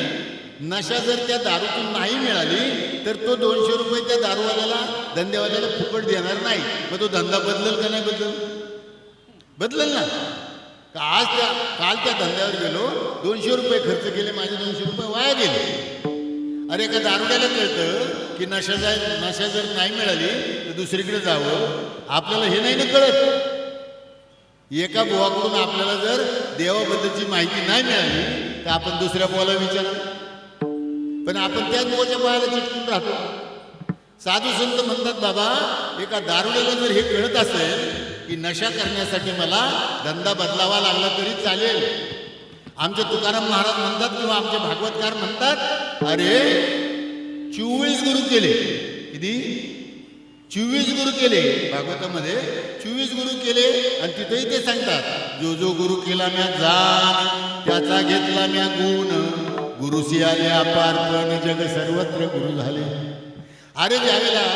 नशा जर त्या दारूतून नाही मिळाली तर तो 200 रुपये त्या दारूवाल्याला, धंद्यावाल्याला फुकट देणार नाही. मग तो धंदा बदलेल का नाही बदलेल ना. आज काल त्या धंद्यावर गेलो, 200 रुपये खर्च केले, माझे 200 रुपये वाया गेले. अरे एका दारुड्याला कळतं की नशा जर नाही मिळाली तर दुसरीकडे जावं. आपल्याला हे नाही ना कळत. एका बुवाकडून आपल्याला जर देवाबद्दलची माहिती नाही मिळाली तर आपण दुसऱ्या बुवाला विचारा. पण आपण त्याच बुवाच्या पायाला चिटकून राहतो. साधू संत म्हणतात, बाबा एका दारुड्याला जर हे कळत असेल की नशा करण्यासाठी मला धंदा बदलावा लागला तरी चालेल. आमचे तुकाराम महाराज म्हणतात किंवा आमचे भागवतकार म्हणतात, अरे 24 गुरु केले. किती? 24 गुरु केले. भागवतामध्ये 24 गुरु केले. आणि तिथेही ते सांगतात, जो जो गुरु केला म्या जाण, त्याचा घेतला म्या गुण, गुरुसी आले अपारपण, जग सर्वत्र गुरु झाले. अरे ज्यावेळेला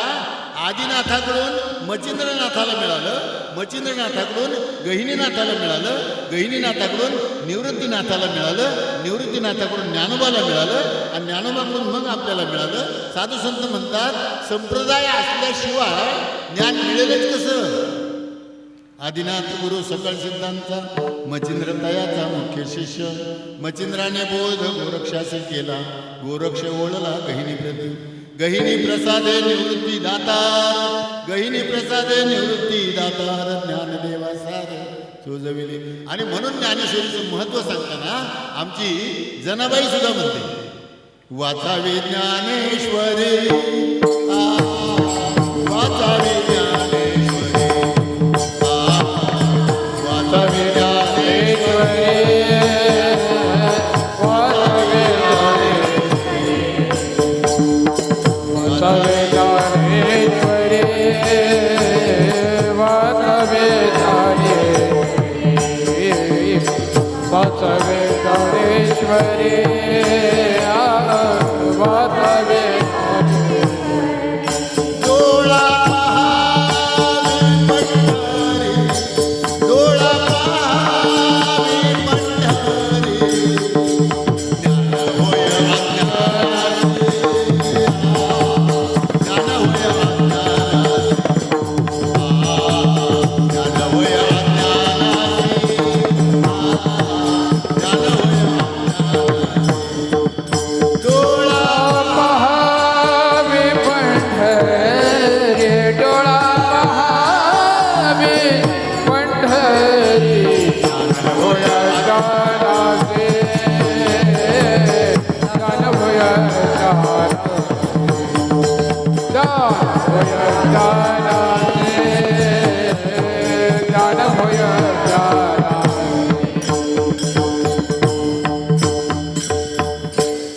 आदिनाथाकडून मचिंद्रनाथाला मिळालं, मचिंद्रनाथाकडून गहिनीनाथाला मिळालं, गहिनीनाथाकडून निवृत्तीनाथाला मिळालं, निवृत्तीनाथाकडून ज्ञानोबाला मिळालं, आणि ज्ञानोबाकडून मग आपल्याला मिळालं. साधू संत म्हणतात, संप्रदाय असल्याशिवाय ज्ञान मिळेलच कसं? आदिनाथ गुरु सकळ सिद्धांचा, मचिंद्र तयाचा मुख्य शिष्य. मचिंद्राने बोध गोरक्षासी केला, गोरक्ष ओळला गहिनी प्रती. गहिनी प्रसादे निवृत्ती दातार, गहिनी प्रसादे निवृत्ती दातार, ज्ञानदेवा सार सोजविले. आणि म्हणून ज्ञानेश्वरीचं महत्व सांगताना आमची जनाबाई सुद्धा म्हणते, वाचावे ज्ञानेश्वरी, वाचावे ज्ञानेश्वरी, वाचावे ज्ञानेश्वरी,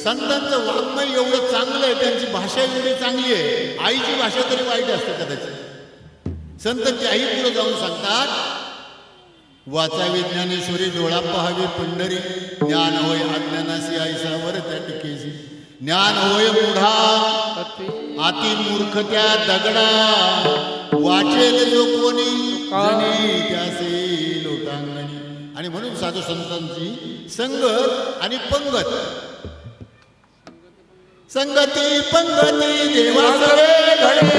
संतांचं वाङ्मय एवढं चांगलं आहे, त्यांची भाषा एवढी चांगली आहे. आईची भाषा तरी वाईट असते कदाचित. संत त्याही पुढे जाऊन सांगतात, वाचावे ज्ञानेश्वरी, डोळा पहावे पंढरी, ज्ञान होय अज्ञानासी ऐसावर त्या टिकेसी. ज्ञान होय मूढा आती मूर्ख त्या दगडा, वाचेल जो कोणी जनी त्यासे लोटांगणी. आणि म्हणून साधू संतांची संगत आणि पंगत, संगती पंगती देवा सवे घडे,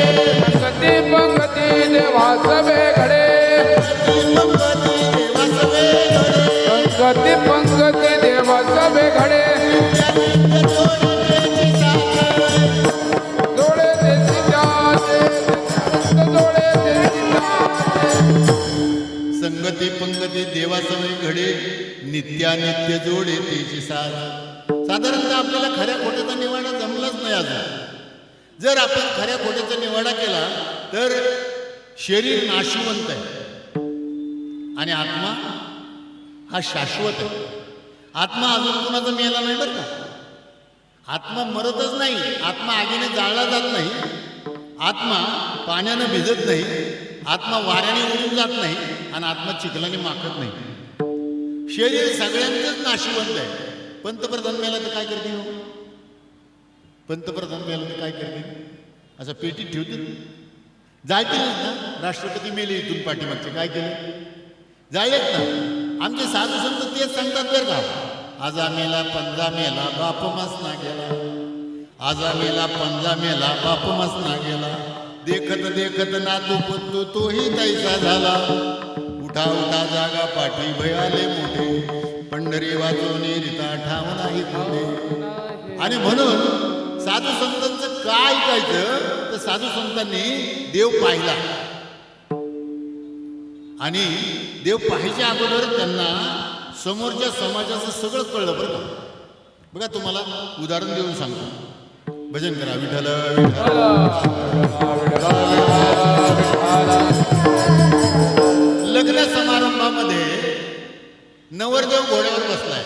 संगती पंगती देवा सवे घडे, पंगती देवा सवे घडे, संगती पंगती देवा सवे घडे. डोळे देती जाते, डोळे देती जाते. संगती पंगती देवा सवे घडे, नित्यानित्य जोडे तेची साथ. साधारणतः आपल्याला खऱ्या खोट्याचा निवाडा जमलाच नाही अजून. जर आपण खऱ्या खोट्याचा निवाडा केला तर शरीर नाशिवंत आहे, आणि आत्मा हा शाश्वत आहे. आत्मा अजून कुणाचा मेला नाही बरं का. आत्मा मरतच नाही, आत्मा आगीने जाळला जात नाही, आत्मा पाण्यानं भिजत नाही, आत्मा वाऱ्याने उडून जात नाही आणि आत्मा चिखलाने माखत नाही. शरीर सगळ्यांचंच नाशिवंत आहे. पंतप्रधान मेला तर काय करतील हो? पंतप्रधान मेला तर काय करतील? असं पेटीत ठेवतील? जायतीलच ना. राष्ट्रपती मेले इथून पाठीमागचे काय केले? जायच ना. आमचे साधू संत तेच सांगतात बरं का. आजा मेला पंजा मेला बाप मसना गेला, आजा मेला पंजा मेला बाप मसना गेला, देखत देखत नातू पत्तू तोही तैसा झाला, उठा उठा जागा पाठी भयाले मोठे, पंढरी वाजवणे रिता ठाव नाही कुठे. आणि म्हणून साधू संतांचं काय ऐकायचं तर साधू संतांनी देव पाहिला आणि देव पाहायच्या अगोदर त्यांना समोरच्या समाजाचं सगळं कळलं बरं का. बघा तुम्हाला उदाहरण देऊन सांगतो. भजन करा विठ्ठल लग्न समारंभामध्ये नवरदेव घोड्यावर बसलाय.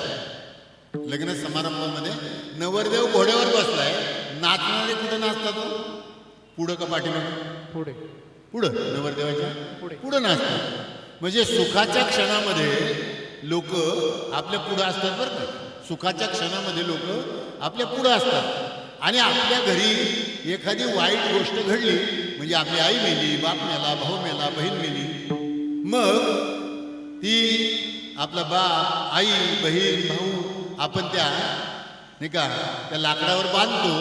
लग्न समारंभामध्ये नवरदेव घोड्यावर बसलाय. नाचणारे कुठं नाचतात? पुढं का पाठीमागे? पुढे. पुढं. नवरदेवाच्या पुढं नाचतात. म्हणजे सुखाच्या क्षणामध्ये लोक आपल्या पुढं असतात बरं का. सुखाच्या क्षणामध्ये लोक आपल्या पुढं असतात आणि आपल्या घरी एखादी वाईट गोष्ट घडली म्हणजे आपली आई मेली, बाप मेला, भाऊ मेला, बहीण मेली, मग ती आपला बाप, आई, बहीण, भाऊ आपण त्या नाही का त्या लाकडावर बांधतो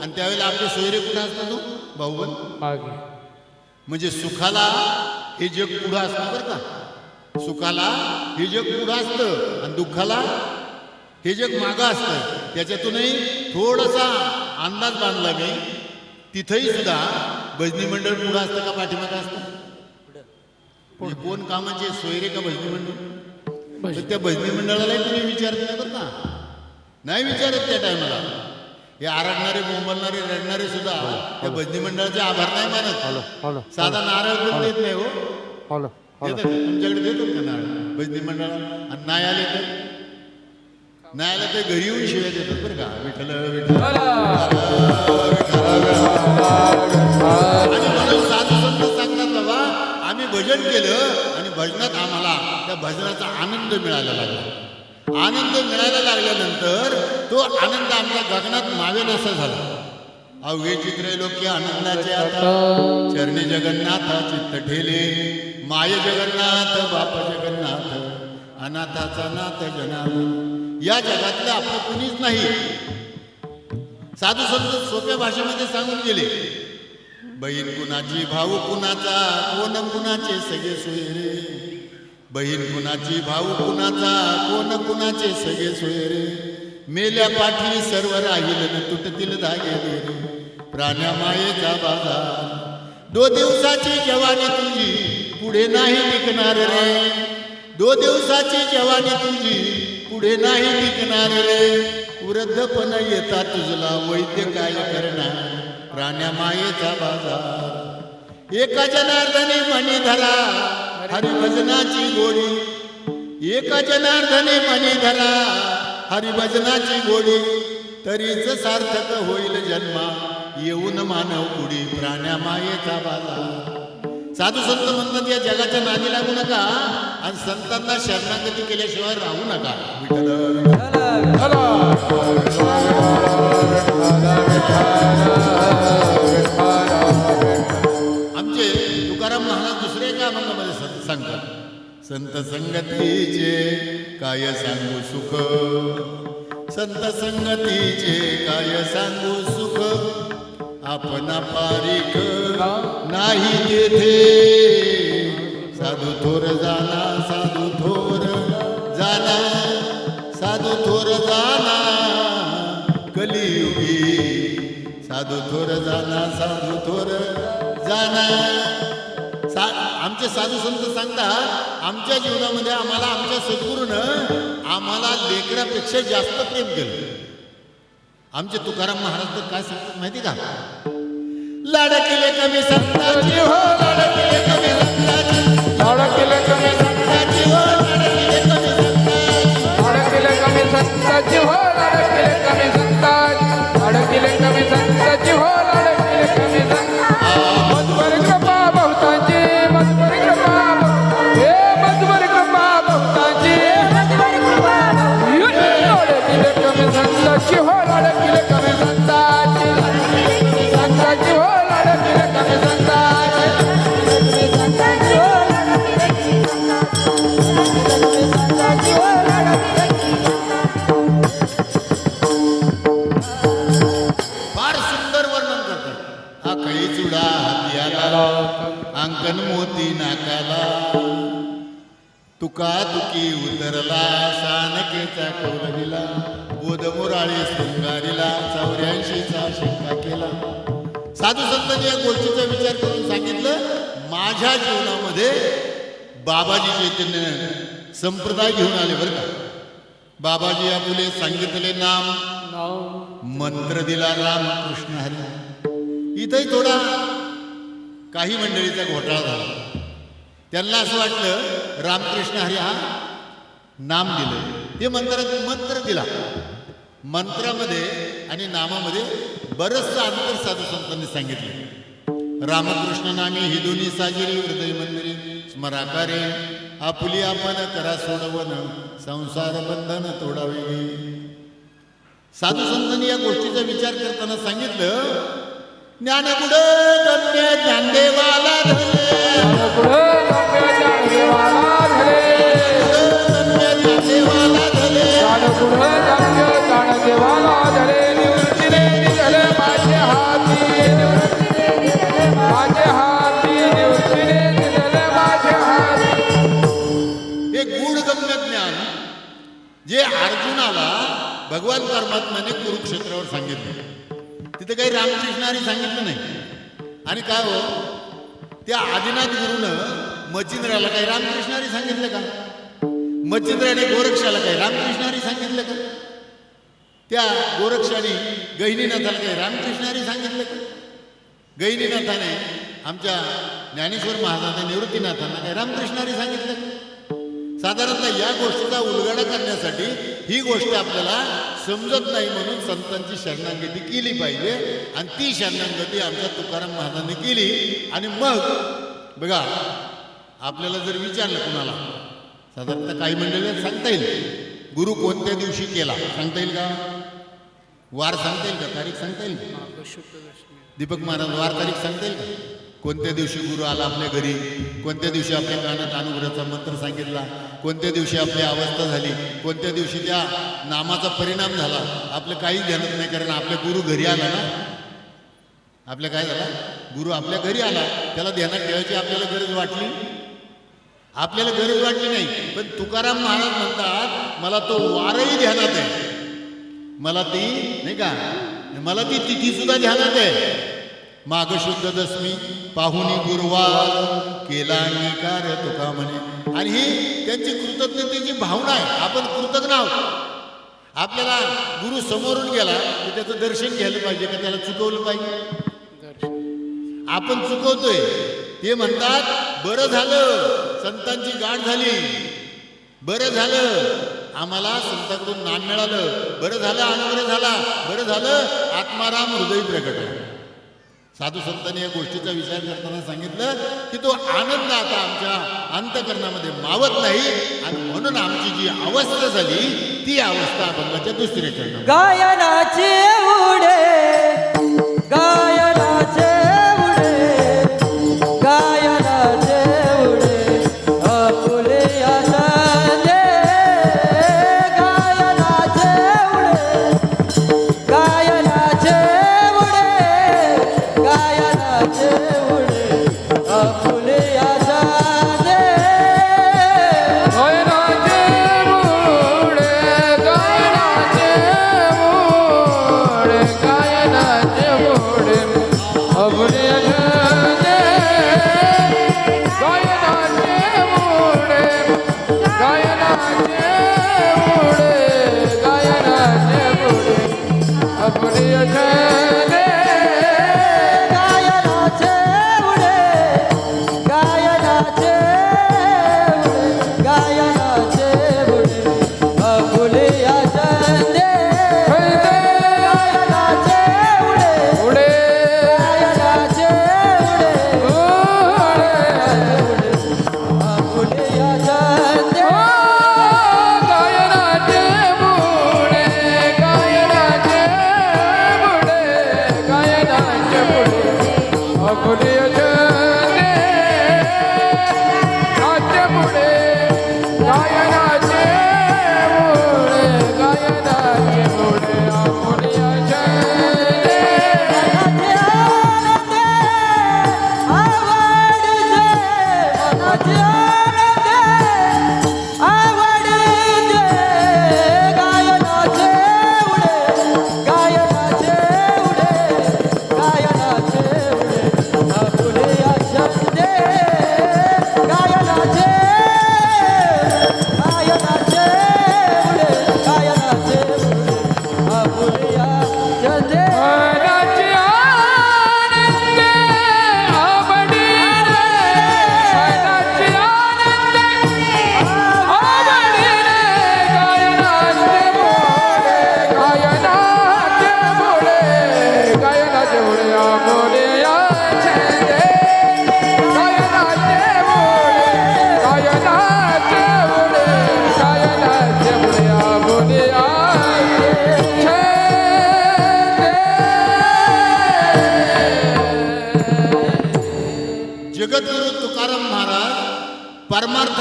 आणि त्यावेळेला आपले सोयरे कुठं असतात? तो भाऊ मागे. म्हणजे सुखाला हे जग पुढं असतं बरं का. सुखाला हे जग पुढं असतं आणि दुःखाला हे जग मागं असतं. त्याच्यातूनही थोडासा अंदाज बांधला मी. तिथंही सुद्धा भजनी मंडळ पुढं असतं का पाठीमागं असतं? म्हणजे कोण कामाचे, सोयरे का भजनी मंडळ? तर त्या भजनी मंडळालाही तुम्ही विचारत नाही बरं का. नाही विचारत त्या टायमाला. हे आरडणारे, बोंबलणारे, रडणारे सुद्धा त्या भजनी मंडळाचे आभार नाही मानत. साधा नारळ पण देत नाही हो. देतात तुमच्याकडे देतो का नारळ भजनी मंडळाला? आणि नाही आले तर नाही आलं तर घरी येऊन शिव्या देतात बरं का. विठ्ठल विठ्ठल. आणि म्हणून साधू संत सांगतात बाबा आम्ही भजन केलं आणि भजनात आम्हाला त्या भजनाचा आनंद मिळायला लागला. आनंद मिळायला लागल्यानंतर तो आनंद आमच्या गगनात मावेल असा झाला. अवघे चित्रे लोके आनंदाचे आता, चरणी जगन्नाथ चित्त ठेले, माय जगन्नाथ बाप जगन्नाथ, अनाथाचा नाथ जनार्दन. या जगातलं आपलं कुणीच नाही. साधू संत सोप्या भाषेमध्ये सांगून गेले. बहीण कुणाची, भाऊ कुणाचा, कोण कुणाचे सगळे सोयरे. बहीण कुणाची, भाऊ कुणाचा, कोण कुणाचे सगळे सोयरे. मेल्या पाठी सर्व राहील तुटतील धागे दोरे. प्राण्या मायेचा बाजार. 2 दिवसाची जवानी तुझी पुढे नाही टिकणार रे. 2 दिवसाची जवानी तुझी पुढे नाही टिकणार रे. वृद्धपण येता तुझला वैद्य काय करणार. प्राण्या मायेचा बाजार. एका जनार्दनी मणी धरा हरिभजनाची गोडी. एका जनार्दनी मणी धरा हरिभजनाची गोडी. तरीच सार्थक होईल जन्मा येऊन मानव पुढी. प्राण्या मायेचा बाजार. साधू संत म्हणतात या जगाच्या नादी लागू नका आणि संतांना शरणागती केल्याशिवाय राहू नका. आमचे तुकाराम महाराज दुसऱ्या एका अभंगामध्ये सांगतात. संत संगतीचे काय सांगू सुख, संत संगतीचे काय सांगू सुख. आपणा पारिक नाही तेथे, साधू थोर जाना, साधू थोर जाना, साधू थोर जाना कलियुगी. साधू थोर जाना, साधू थोर जाना. आमचे साधू संत सांगतात आमच्या जीवनामध्ये आम्हाला आमच्या सद्गुरूनं आम्हाला लेकरापेक्षा जास्त प्रेम केलं. आमचे तुकाराम महाराज तर काय सांगतात माहिती का. लाड केले कमी संताची हो, लाड केले कमी संताची, लाड केले कमी संताची तुका तुकी उतरला सानकेचा कौलवीला बोधमुराळी शृंगारीला 84चा शंका केला. साधू संतांनी या गोष्टीचा विचार करून सांगितलं माझ्या जीवनामध्ये बाबाजी चैतन्य संप्रदाय घेऊन आले बरं का. बाबाजी आपले सांगितले नाम मंत्र दिला राम कृष्ण हरी. इथंही थोडा काही मंडळीचा घोटाळा झाला. त्यांना असं वाटलं रामकृष्ण हरी हा नाम दिलं ते मंत्र दिला. मंत्रामध्ये आणि नामामध्ये बरंचसं अंतर साधू संतांनी सांगितलं. रामकृष्ण नामी ही दोन्ही साजिरी हृदय मंदिरी स्मराकारे आपुली आपण करा सोडवन संसार बंधन तोडावे. साधू संतांनी या गोष्टीचा विचार करताना सांगितलं ज्ञानगुड गम्य ज्ञानदेवाला धरे जे अर्जुनाला भगवान परमात्म्याने कुरुक्षेत्रावर सांगितलं. तिथे काही रामकृष्णाने सांगितलं नाही. आणि काय हो त्या आदिनाथ गुरुनं मच्छिंद्राला काही रामकृष्णाने सांगितलं का? मच्छिंद्राने गोरक्षाला काही रामकृष्णाने सांगितलं का? त्या गोरक्षाने गहिनीनाथाला काही रामकृष्णाने सांगितलं का? गहिनीनाथाने आमच्या ज्ञानेश्वर महाराजांना निवृत्तीनाथांना काही रामकृष्णाने सांगितलं का? साधारणतः या गोष्टीचा उलगडा करण्यासाठी ही गोष्ट आपल्याला समजत नाही म्हणून संतांची शरणागती केली पाहिजे. आणि ती शरणागती आमच्या तुकाराम महाराजांनी केली. आणि मग बघा आपल्याला जर विचारलं कुणाला साधारणतः काही मंडळीला सांगता येईल गुरु कोणत्या दिवशी केला सांगता येईल का? वार सांगता येईल का? तारीख सांगता येईल का? दीपक महाराज वार तारीख सांगता येईल का? कोणत्या दिवशी गुरु आला आपल्या घरी? कोणत्या दिवशी आपल्या कानात अनुग्रहाचा मंत्र सांगितला? कोणत्या दिवशी आपली अवस्था झाली? कोणत्या दिवशी त्या नामाचा परिणाम झाला? आपलं काहीच ध्यानात नाही. कारण आपल्या गुरु घरी आला ना. आपल्या काय झाला? गुरु आपल्या घरी आला. त्याला ध्यानात ठेवायची आपल्याला गरज वाटली? आपल्याला गरज वाटली नाही. पण तुकाराम महाराज म्हणतात मला तो वारही ध्यानात आहे. मला ती नाही का मला ती तिथी सुद्धा ध्यानात आहे. माघ शुद्ध दशमी पाहुणी गुरुवार केला अंगीकार तुका म्हणे. आणि ही त्यांची कृतज्ञतेची भावना आहे. आपण कृतज्ञ आहोत. आपल्याला गुरु समोरून गेला तर त्याचं दर्शन घ्यायला पाहिजे का त्याला चुकवलं पाहिजे? आपण चुकवतोय. ते म्हणतात बरं झालं संतांची गाठ झाली. बरं झालं आम्हाला संतांकडून नाम मिळालं. बरं झालं अनुग्रह झाला. बरं झालं आत्माराम हृदय प्रगट. साधू संतांनी या गोष्टीचा विचार करताना सांगितलं की तो आनंद आता आमच्या अंतकरणामध्ये मावत नाही. आणि म्हणून आमची जी अवस्था झाली ती अवस्था अभंगाच्या दुसऱ्या चरणात गायनाचे उडे गायनाचे उडे गायनाचे उडे आपुले आनंदे गायनाचे उडे गायनाचे गायनाचे उडे आपुले आनंदे गायनाचे उडे गायनाचे उडे गाय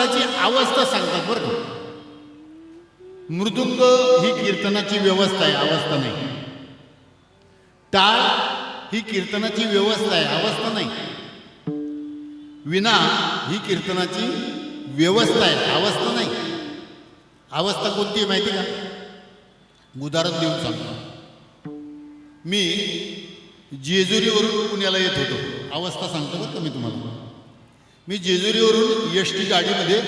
परमार्थाची अवस्था सांगतात बरं का. मृदुंग ही कीर्तनाची व्यवस्था आहे, अवस्था नाही. टाळ ही कीर्तनाची व्यवस्था आहे, अवस्था नाही. विना ही कीर्तनाची व्यवस्था आहे, अवस्था नाही. अवस्था कोणती आहे माहिती का? उदाहरण देऊन सांगतो. मी जेजुरीवरून पुण्याला येत होतो, अवस्था सांगतो बरं का मी तुम्हाला. मी जेजुरीवरून एस टी गाडीमध्ये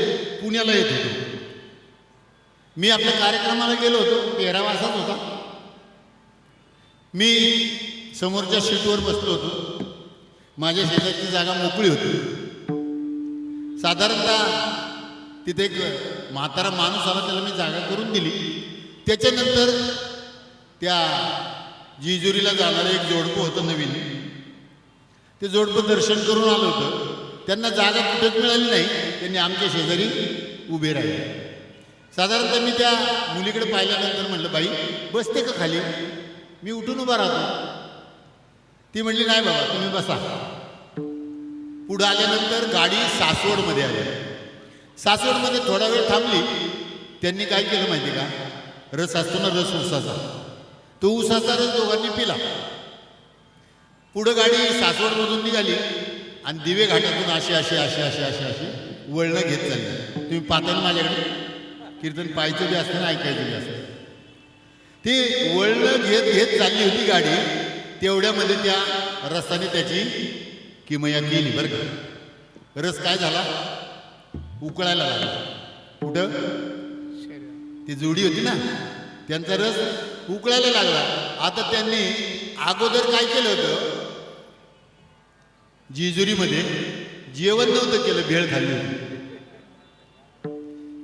पुण्याला येत होतो. मी आपल्या कार्यक्रमाला गेलो होतो, पेहरावा असाच होता. मी समोरच्या सीटवर बसलो होतो. माझ्या शेजारची जागा मोकळी होती. साधारणतः तिथे एक म्हातारा माणूस आला, त्याला मी जागा करून दिली. त्याच्यानंतर त्या जेजुरीला जाणारं एक जोडपं होतं नवीन. ते जोडपं दर्शन करून आलं होतं. त्यांना जागा कुठेच मिळाली नाही. त्यांनी आमच्या शेजारी उभे राहिले. साधारणतः मी त्या मुलीकडे पाहिल्यानंतर म्हटलं, बाई बसते का खाली? मी उठून उभा राहतो. ती म्हणली, नाही बाबा तुम्ही बसा. पुढं आल्यानंतर गाडी सासवडमध्ये आली. सासवडमध्ये थोडा वेळ थांबली. त्यांनी काय केलं माहिती का? रस असतो ना, रस उसाचा, तो उसाचा रस दोघांनी पिला. पुढं गाडी सासवडमधून निघाली आणि दिवे घाटातून अशी अशी अशी अशी अशी अशी वळणं घेत चालली. तुम्ही पाहता माझ्याकडे कीर्तन पाहायचं बी असतं ना ऐकायचं बी असतं. ती वळणं घेत घेत चालली होती गाडी. तेवढ्यामध्ये त्या रसाने त्याची किमया केली बरं का. रस काय झाला? उकळायला लागला. कुठं? ती जोडी होती ना, त्यांचा रस उकळायला लागला. आता त्यांनी अगोदर काय केलं होतं? जेजुरीमध्ये जेवण नव्हतं केलं, भेळ खाल्ली होती.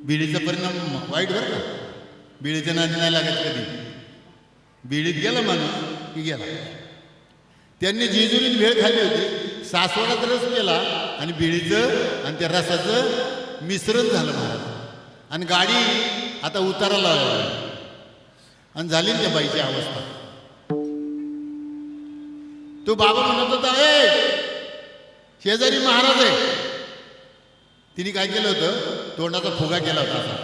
बिडीचा परिणाम वाईट बरं का. बिडीच्या नादी नाही लागत कधी. बिडीत गेला माणूस की गेला. त्यांनी जेजुरीत भेळ खाल्ली होती, सासवडात रस केला आणि बिडीचं आणि त्या रसाचं मिश्रण झालं महाराज. आणि गाडी आता उताराला आणि झाली त्या बाईची अवस्था. तो बाबा म्हणत होता, ए शेजारी महाराज आहे. तिने काय केलं होतं? तोंडाचा फुगा केला होता असा.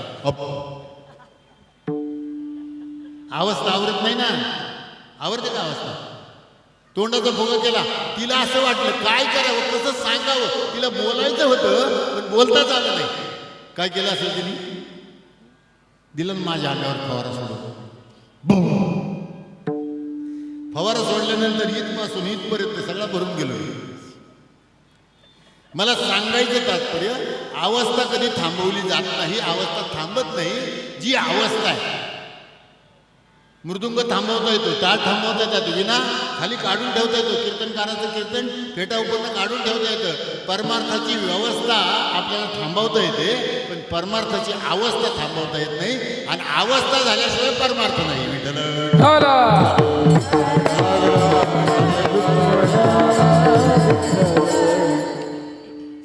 अवस्था आवरत नाही ना, आवडते का अवस्था? तोंडाचा फुगा केला. तिला असं वाटलं काय करावं, कसं सांगावं. तिला बोलायचं होतं पण बोलताच आलं नाही. काय केलं असेल तिने? दिलं माझ्या अंगावर फवारा सोडून. फवारा सोडल्यानंतर इथपासून इथपर्यंत सगळा भरून गेलो. मला सांगायचं तात्पर्य, अवस्था कधी थांबवली जात नाही, अवस्था थांबत नाही. जी अवस्था आहे, मृदुंग थांबवता येतो, टाळ थांबवता येतात, विना खाली काढून ठेवता येतो, कीर्तनकाराचं कीर्तन फेटा उपन्न काढून ठेवता येतं. परमार्थाची व्यवस्था आपल्याला थांबवता येते, पण परमार्थाची अवस्था थांबवता येत नाही. आणि अवस्था झाल्याशिवाय परमार्थ नाही. विठ्ठल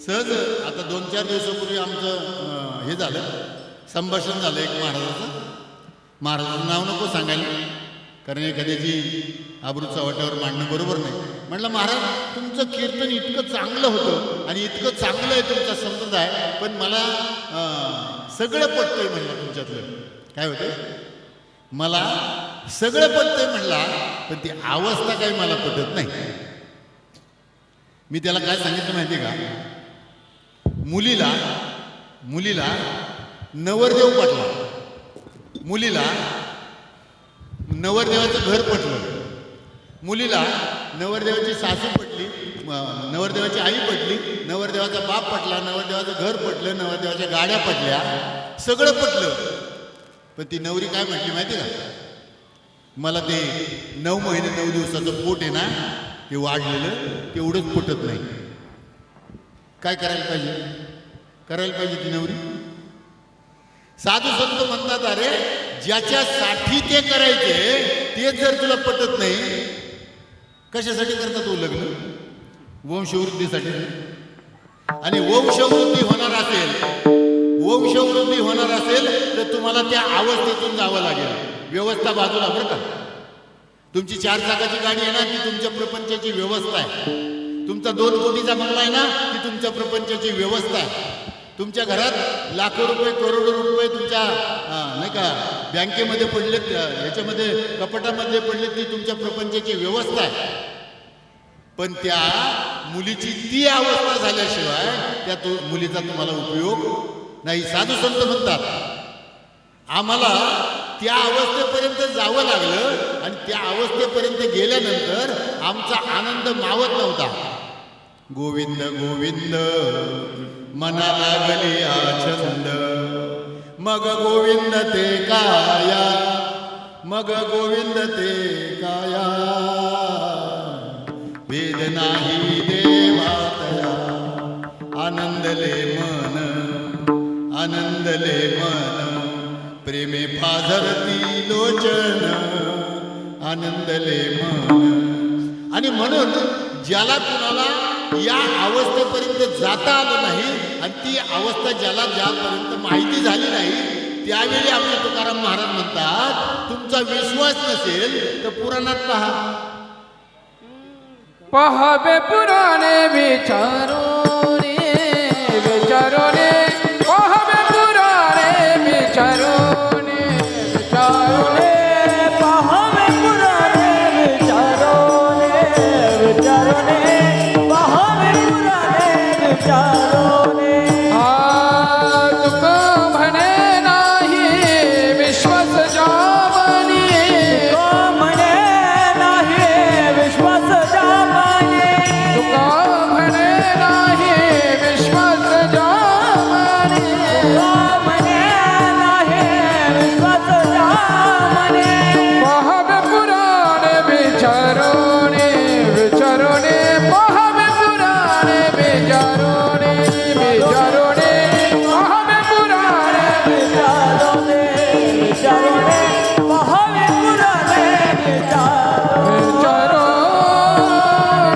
सहज आता 2-4 दिवसापूर्वी आमचं हे झालं, संभाषण झालं एक महाराजाचं. महाराजाचं नाव नको सांगायला, कारण एखाद्याची आबरू चव्हाट्यावर मांडणं बरोबर नाही. म्हटलं, महाराज तुमचं कीर्तन इतकं चांगलं होतं आणि इतकं चांगलं आहे तुमचा संप्रदाय, पण मला सगळं पटतंय म्हणलं तुमच्यातलं. काय होतं? मला सगळं पटतंय म्हणला, पण ती अवस्था काही मला पटत नाही. मी त्याला काय सांगितलं माहिती आहे का? मुलीला नवरदेव पटला, मुलीला नवरदेवाचं घर पटलं, मुलीला नवरदेवाची सासू पटली, नवरदेवाची आई पटली, नवरदेवाचा बाप पटला, नवरदेवाचं घर पटलं, नवरदेवाच्या गाड्या पटल्या, सगळं पटलं. पण ती नवरी काय म्हटली माहिती का? मला ते 9 महिने 9 दिवसाचं पोट आहे ना, ते वाढलेलं तेवढंच पटत नाही. काय करायला पाहिजे? करायला पाहिजे ती नवरी. साधू संत म्हणतात, अरे ज्याच्यासाठी ते करायचे तेच जर तुला पटत नाही, कशासाठी करतात तो लग्न? वंशवृद्धीसाठी. आणि वंशवृद्धी होणार असेल तर तुम्हाला त्या अवस्थेतून जावं लागेल. व्यवस्था बाजूला बरं का. तुमची 4 चाकाची गाडी आहे ना, ती तुमच्या प्रपंचाची व्यवस्था आहे. तुमचा 2 कोटीचा बंगला आहे ना, ती तुमच्या प्रपंचाची व्यवस्था आहे. तुमच्या घरात लाखो रुपये करोडो रुपये तुमच्या नाही का बँकेमध्ये पडलेत, याच्यामध्ये कपाटामध्ये पडलेत, ती तुमच्या प्रपंचाची व्यवस्था आहे. पण त्या मुलीची ती अवस्था झाल्याशिवाय त्या मुलीचा तुम्हाला उपयोग नाही. साधू संत म्हणतात आम्हाला त्या अवस्थेपर्यंत जावं लागलं आणि त्या अवस्थेपर्यंत गेल्यानंतर आमचा आनंद मावत नव्हता. गोविंद गोविंद मना लागली छंद, मग गोविंद ते काया, मग गोविंद ते काया. वेद नाही देवातया, आनंदले मन, आनंदले मन. प्रेमे पाझरती लोचन, आनंदले मन. आणि म्हणून ज्याला कुणाला या अवस्थेपर्यंत जाता आलं नाही आणि ती अवस्था ज्याला ज्यापर्यंत माहिती झाली नाही, त्यावेळी आमचे तुकाराम महाराज म्हणतात तुमचा विश्वास नसेल तर पुराणात पहा. पहावे पुराणे विचारो रे, विचारो रे, पहावे पुराणे विचारो रे, विचारो रे, पहावे पुराणे विचारो रे, विचारो रे, पहावे पुराणे विचारो रे. तुक म्हणे नाही विश्वास जावनी, तुका म्हणे नाही विश्वास जावनी, तुका म्हणे नाही विश्वास जावनी. तुका म्हणे नाही विश्वास जावनी. पहावे पुराणे विचारो रे, विचारो रे, पहावे पुराणे विचारो रे, विचारो रे, पहावे पुराणे विचारो रे, विचारो रे, पहावे पुराणे विचारो. विचारो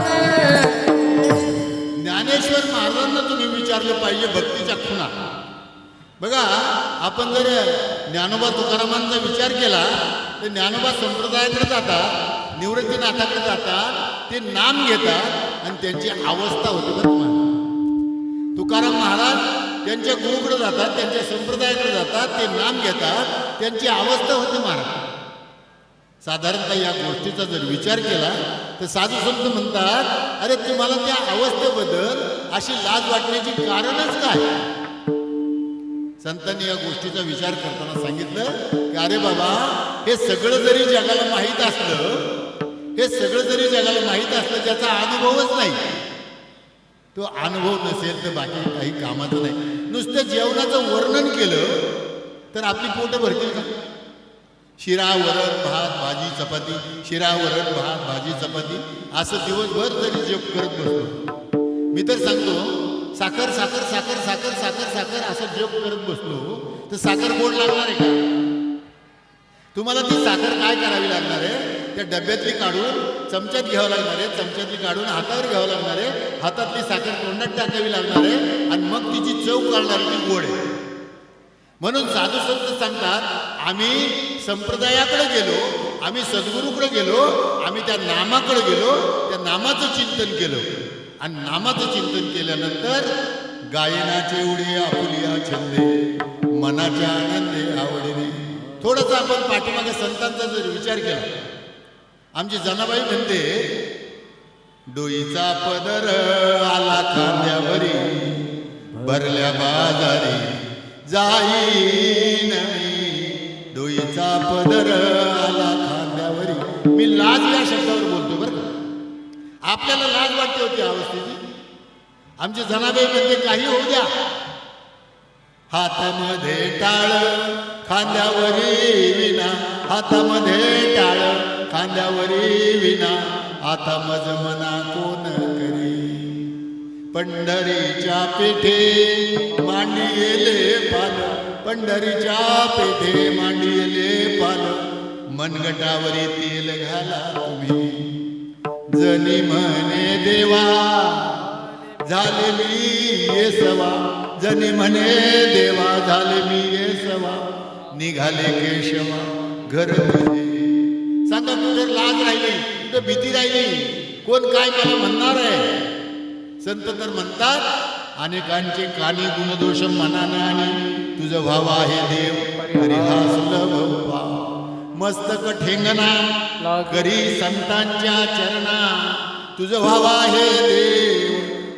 रे. ज्ञानेश्वर महाराजांना तुम्ही विचारलं पाहिजे भक्तीच्या खुणा. बघा आपण जर ज्ञानोबा तुकारामांचा विचार केला तर ज्ञानोबा संप्रदायाकडे जातात, निवृत्तीनाथाकडे जातात, ते नाम घेतात आणि त्यांची अवस्था होते. बरं तुम्हाला तुकाराम महाराज त्यांच्या गुरुकडे जातात, त्यांच्या संप्रदायाकडे जातात, ते नाम घेतात, त्यांची अवस्था होते महाराज. साधारणतः या गोष्टीचा जर विचार केला तर साधू संत म्हणतात अरे तुम्हाला त्या अवस्थेबद्दल अशी लाज वाटण्याची कारणच काय. संतांनी या गोष्टीचा विचार करताना सांगितलं की अरे बाबा हे सगळं जरी जगाला माहीत असलं, हे सगळं जरी जगाला माहीत असलं, त्याचा अनुभवच नाही, तो अनुभव नसेल तर बाकी काही कामाचं नाही. नुसतं जेवणाचं वर्णन केलं तर आपली पोटं भरतील का. शिरा वरण भात भाजी चपाती, शिरा वरण भात भाजी चपाती असं दिवसभर जरी जप करत बसलो, मी तर सांगतो साखर साखर साखर साखर साखर साखर असं जप करत बसलो तर साखर गोड लागणार आहे का. तुम्हाला ती साखर काय करावी लागणार आहे, त्या डब्यातली काढून चमच्यात घ्यावं लागणार आहे, चमच्यातली काढून हातावर घ्यावं लागणार आहे, हातातली साखर तोंडात टाकावी लागणार आहे आणि मग तिची चव काढणारी ती गोड आहे. म्हणून साधू संत सांगतात आम्ही संप्रदायाकडे गेलो, आम्ही सद्गुरूकडे गेलो, आम्ही त्या नामाकडे गेलो, त्या नामाचं चिंतन केलं आणि नामाचं चिंतन केल्यानंतर गायनाचे उडे आपुलिया छंदे, मनाच्या आनंदे आवडीने. थोडंसं आपण पाठीमागे संतांचा जर विचार केला, आमची जनाबाई म्हणते डोईचा पदर आला खांद्यावरी, भरल्या बाजारी जाईन मी. डोईचा पदर आला खांद्यावरी. मी लाज या शब्दावर बोलतो बरं का. आपल्याला लाज वाटते होती अवस्थेची. आमची जनाबाई म्हणते काही होऊ द्या, हातामध्ये टाळ खांद्यावरी विना, हातामध्ये टाळ खांद्यावरी विना, आता मज मना कोण करी. पंढरीच्या पेठे मांडियेले पाल, पंढरीच्या पेठे मांडियेले पाल, मनगटावरी तेल घाला तुम्ही. जनी म्हणे देवा झाले मी येसवा, जनी म्हणे देवा झाले मी येसवा, निघाले केशवा घर तुझे. सांगा कुठे लाज राहिली, कुठे भीती राहिली, कोण काय मला म्हणणार आहे. संत तर म्हणतात अनेकांचे कानी गुणदोष मनानं आणि तुझं भाव आहे देव तरी हा सुलभ भाव मस्तक ठेंगणा करी संतांच्या चरणा तुझं भाव आहे देव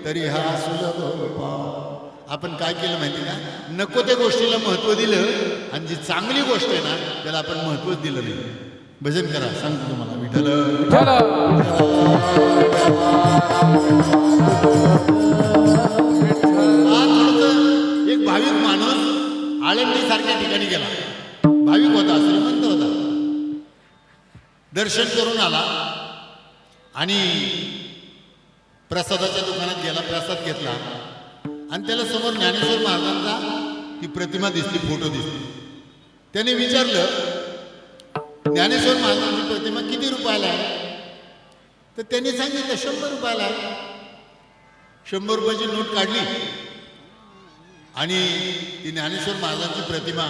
तरी हा सुलभ भाव. आपण काय केलं माहिती का नको त्या गोष्टीला महत्व दिलं आणि जी चांगली गोष्ट आहे ना त्याला आपण महत्वच दिलं नाही. भजन करा सांगतो तुम्हाला विठ्ठल एक भाविक माणूस आळंदी सारख्या ठिकाणी गेला. भाविक होता श्रीमंत होता. दर्शन करून आला आणि प्रसादाच्या दुकानात गेला प्रसाद घेतला आणि त्याला समोर ज्ञानेश्वर महाराजांचा ती प्रतिमा दिसली फोटो दिसली. त्याने विचारलं ज्ञानेश्वर महाराजांची प्रतिमा किती रुपयाला आहे तर त्यांनी सांगितलं 100 रुपयाला आहे. 100 रुपयाची नोट काढली आणि ती ज्ञानेश्वर महाराजांची प्रतिमा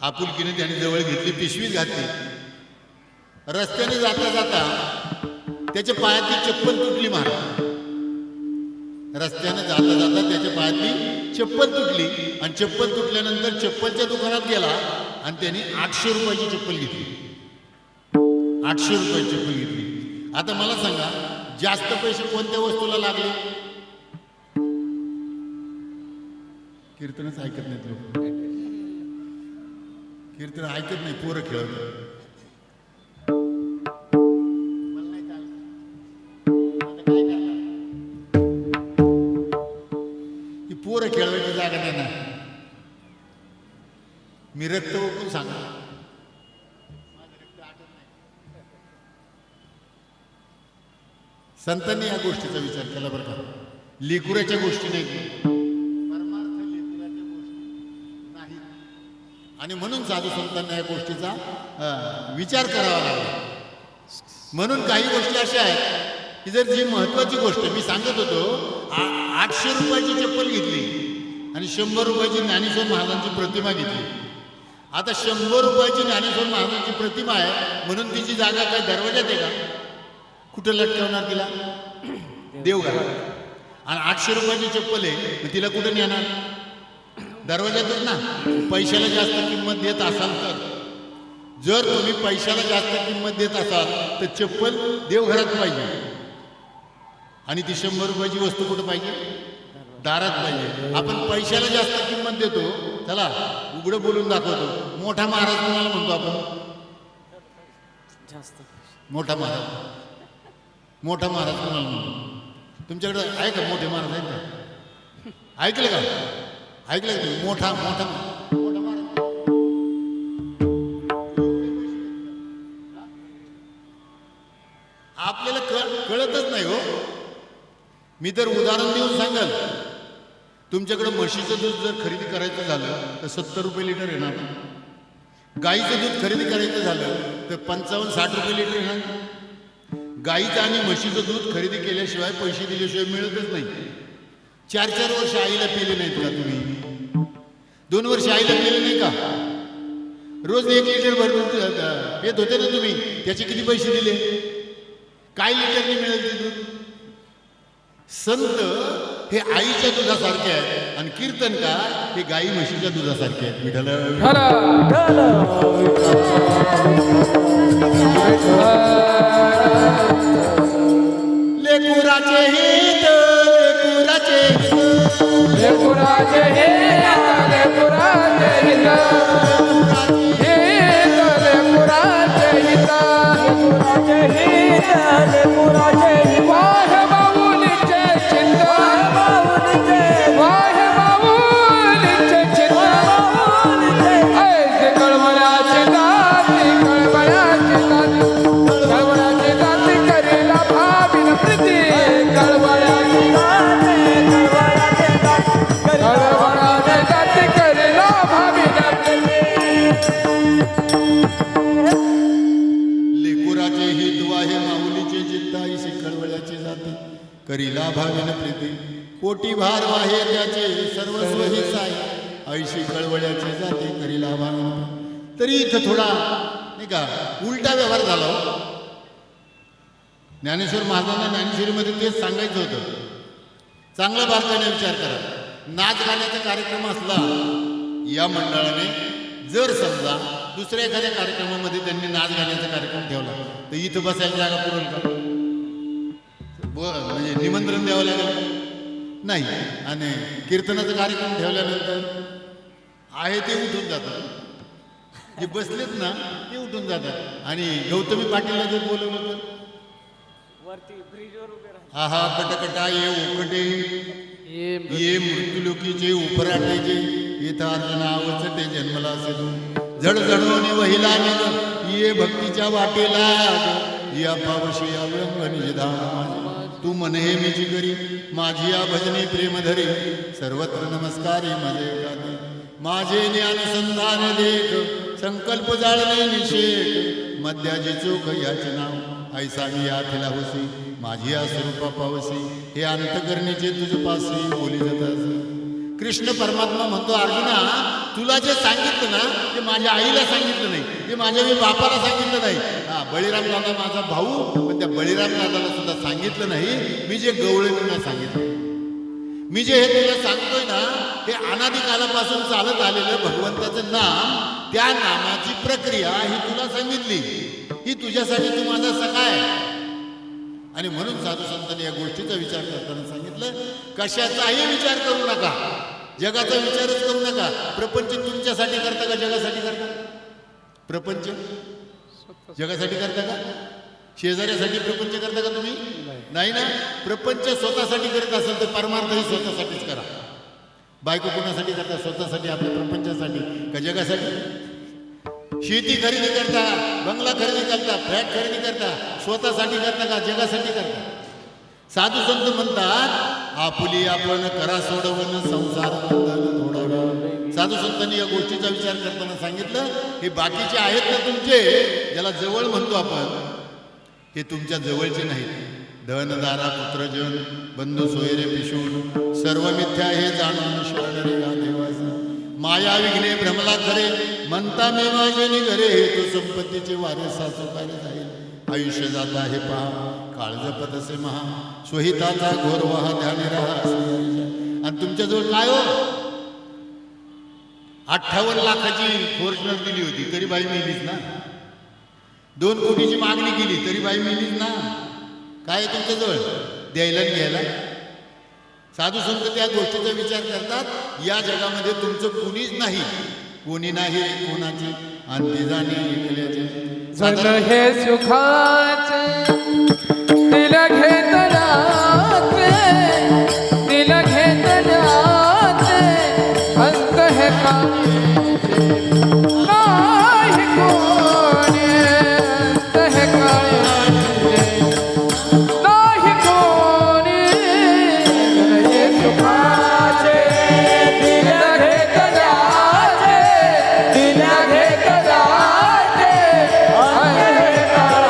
आपुलकीने त्याने जवळ घेतली पिशवीत घातली. रस्त्याने जाता जाता त्याच्या पायातली चप्पल तुटली. महाराज रस्त्याने जाता जाता त्याच्या पायातली चप्पल तुटली आणि चप्पल तुटल्यानंतर चप्पलच्या दुकानात गेला आणि त्यांनी 800 रुपयाची चप्पल घेतली. 800 रुपयाची चप्पल घेतली. आता मला सांगा जास्त पैसे कोणत्या वस्तूला लागले. कीर्तनच ऐकत नाहीत लोक. कीर्तन ऐकत नाही पोरं खेळत. पोरं खेळवायची जागा नाही ना. मी रक्त ओकून सांगा संतांनी या गोष्टीचा विचार केला बरं का. लेकुराच्या गोष्टी नाही परमार्थ लेकुराच्या गोष्टी नाही आणि म्हणून साधू संतांना या गोष्टीचा विचार करावा लागला. म्हणून काही गोष्टी अशा आहेत की जर जी महत्वाची गोष्ट मी सांगत होतो 800 रुपयाची चप्पल घेतली आणि 100 रुपयाची ज्ञानेश्वर महाराजांची प्रतिमा घेतली. आता 100 रुपयाची ज्ञानेश्वर महाराजांची प्रतिमा आहे म्हणून तिची जागा काय दरवाजात आहे का. कुठं लटकवणार तिला देवघरात. आणि 800 रुपयाची चप्पल आहे मग तिला कुठं नेणार दरवाजातच ना. पैशाला जास्त किंमत देत असाल तर जर तुम्ही पैशाला जास्त किंमत देत असाल तर चप्पल देवघरात पाहिजे आणि ती 100 रुपयाची वस्तू कुठं पाहिजे दारात पाहिजे. आपण पैशाला जास्त किंमत देतो. चला उघडं बोलून दाखवतो. मोठा महाराज कोणाला म्हणतो आपण मोठा महाराज. मोठा महाराज कोणाला म्हणतो तुमच्याकडे आहे का मोठे महाराज आहेत का. ऐकलं का ऐकलं का तुम्ही मोठा मोठा मोठा महाराज आपल्याला कळतच नाही हो. मी तर उदाहरण देऊन सांगाल तुमच्याकडे म्हशीचं दूध जर खरेदी करायचं झालं तर 70 रुपये लिटर येणार. गाईचं दूध खरेदी करायचं झालं तर 55-60 रुपये लिटर येणार. गाईचं आणि म्हशीचं दूध खरेदी केल्याशिवाय पैसे दिल्याशिवाय मिळतच नाही. 4-4 वर्ष आईला पिले नाहीत का तुम्ही. 2 वर्ष आईला पिले नाही का. रोज 1 लिटर भरून पेत होते ना तुम्ही. त्याचे किती पैसे दिले. काय लिटरने मिळेल ते दूध. संत हे आईच्या दुधासारखे आहेत आणि कीर्तनकार हे गाई म्हशीच्या दुधासारखे आहेत. विठ्ठल लेकुराचे हित लेकुराचे हित लेकुराचे हित लेकुराचे हित लेकुराचे हित लेकुराचे हित वाह माऊलीचे चिंत वाह माऊलीचे चिंत ऐसे कळवळ्याची दाती कळवळ्याची दाती कळवळ्याची दाती करीला भाविन प्रीती कळवळ्याची कळवळ्याची दाती करीला भाविन लेकुराचे हित वाहे माऊलीचे चित्ताईसे कळवळ्याचे जाते करीला भाविन प्रीती कोटी भार वाहे त्याचे सर्वस्व ही साई ऐशी कळवळ्याचे जाते करीला भाविन प्रीती. तरी इथं थोडा नाही का उलटा व्यवहार झाला हो. ज्ञानेश्वर महाराजांना ज्ञानेश्वरीमध्ये तेच सांगायचं होतं. चांगला बारकाईने विचार करा. नाच गाण्याचा कार्यक्रम असला या मंडळाने, जर समजा दुसऱ्या एखाद्या कार्यक्रमामध्ये त्यांनी नाच गाण्याचा कार्यक्रम ठेवला तर इथं बसायला जागा पुरेल का? म्हणजे निमंत्रण द्यावं लागेल नाही. आणि कीर्तनाचा कार्यक्रम ठेवल्यानंतर आहे ते उठून जातात, जे बसलेत ना ते उठून जातात. आणि गौतमी पाटीलला जर बोलवलं तर वरती ब्रिजवर उभे राहतात. आहा कटकटा ये उकटे ये मृत्यूलोकीचे उपराटायचे येथ अर्जुन आवचटे जन्मला असे तू जडजडवणे वहिला ये भक्तीच्या वाटेला या पावशी अवलंबन तू म्हणे मीची करी माझी या भजनी प्रेम धरी सर्वत्र नमस्कारी माझे गादी माझे ज्ञानसंधान देख संकल्प जाळणे निषेध मध्याचे चोख याचे नाव ऐसा मी याथिला होसी माझी या स्वरूपा पावसी हे अंतकरणीचे तुझ पासी बोली जातात. कृष्ण परमात्मा म्हणतो अर्जुना तुला जे सांगितलं ना ते माझ्या आईला सांगितलं नाही, ते माझ्या मी बापाला सांगितलं नाही. हा बळीराम दादा माझा भाऊ, पण त्या बळीराम दादाला सुद्धा सांगितलं नाही. मी जे गवळणींना सांगितलं, मी जे हे तुला सांगतोय ना हे अनादी कालापासून चालत आलेलं भगवंताचं नाम, त्या नामाची प्रक्रिया ही तुला सांगितली. ही तुझ्यासाठी तू माझा सखा आहे. आणि म्हणून साधू संतांनी या गोष्टीचा विचार करताना सांगितलं कशाचाही विचार करू नका, जगाचा विचारच करू नका. प्रपंच तुमच्यासाठी करता का जगासाठी करता? प्रपंच जगासाठी करता का? शेजाऱ्यासाठी प्रपंच करता का तुम्ही? नाही ना. प्रपंच स्वतःसाठी करत असेल तर परमार्थही स्वतःसाठीच करा. बायको कोणासाठी करता? स्वतःसाठी, आपल्या प्रपंचासाठी का जगासाठी? शेती खरेदी करता, बंगला खरेदी करता, फ्लॅट खरेदी करता, स्वतःसाठी करता का जगासाठी करता? साधू संत म्हणतात आपुली आपण करा सोडवून संसार बंधन थोडावे. साधू संतांनी या गोष्टीचा विचार करताना सांगितलं हे बाकीचे आहेत ना तुमचे, ज्याला जवळ म्हणतो आपण, हे तुमच्या जवळचे नाहीत. धनदारा पुत्रजन बंधू सोयरे पिशून सर्व मिथ्या हे जाणून शरण रे या देवाचा माया विघ्ने भ्रमला खरे म्हणता मे माझे निघरे तो संपत्तीचे वारे साचू काय जाईल. आयुष्य जात आहे पहा काळज पदसे महा स्वहिताचा घोर वहा ध्याने राहा. आणि तुमच्याजवळ काय हो 58 लाखाची फॉर्च्युनर दिली होती तरी बाई मिलीच ना. 2 कोटीची मागणी केली तरी बाई मिलीच ना. काय तुमच्याजवळ द्यायला घ्यायला? साधू संत त्या गोष्टीचा विचार करतात या जगामध्ये तुमचं कुणीच नाही, कोणी नाही कोणाचे अंती जाणे ऐकल्याचे. जन हे सुखाचे दिल घेतल्याचे दिल घेतल्याचे अंत हे काही नाही कोणी अंत हे काही नाही कोणी. जन हे सुखाचे दिल घेतल्याचे दिल घेतल्याचे अंत हे काही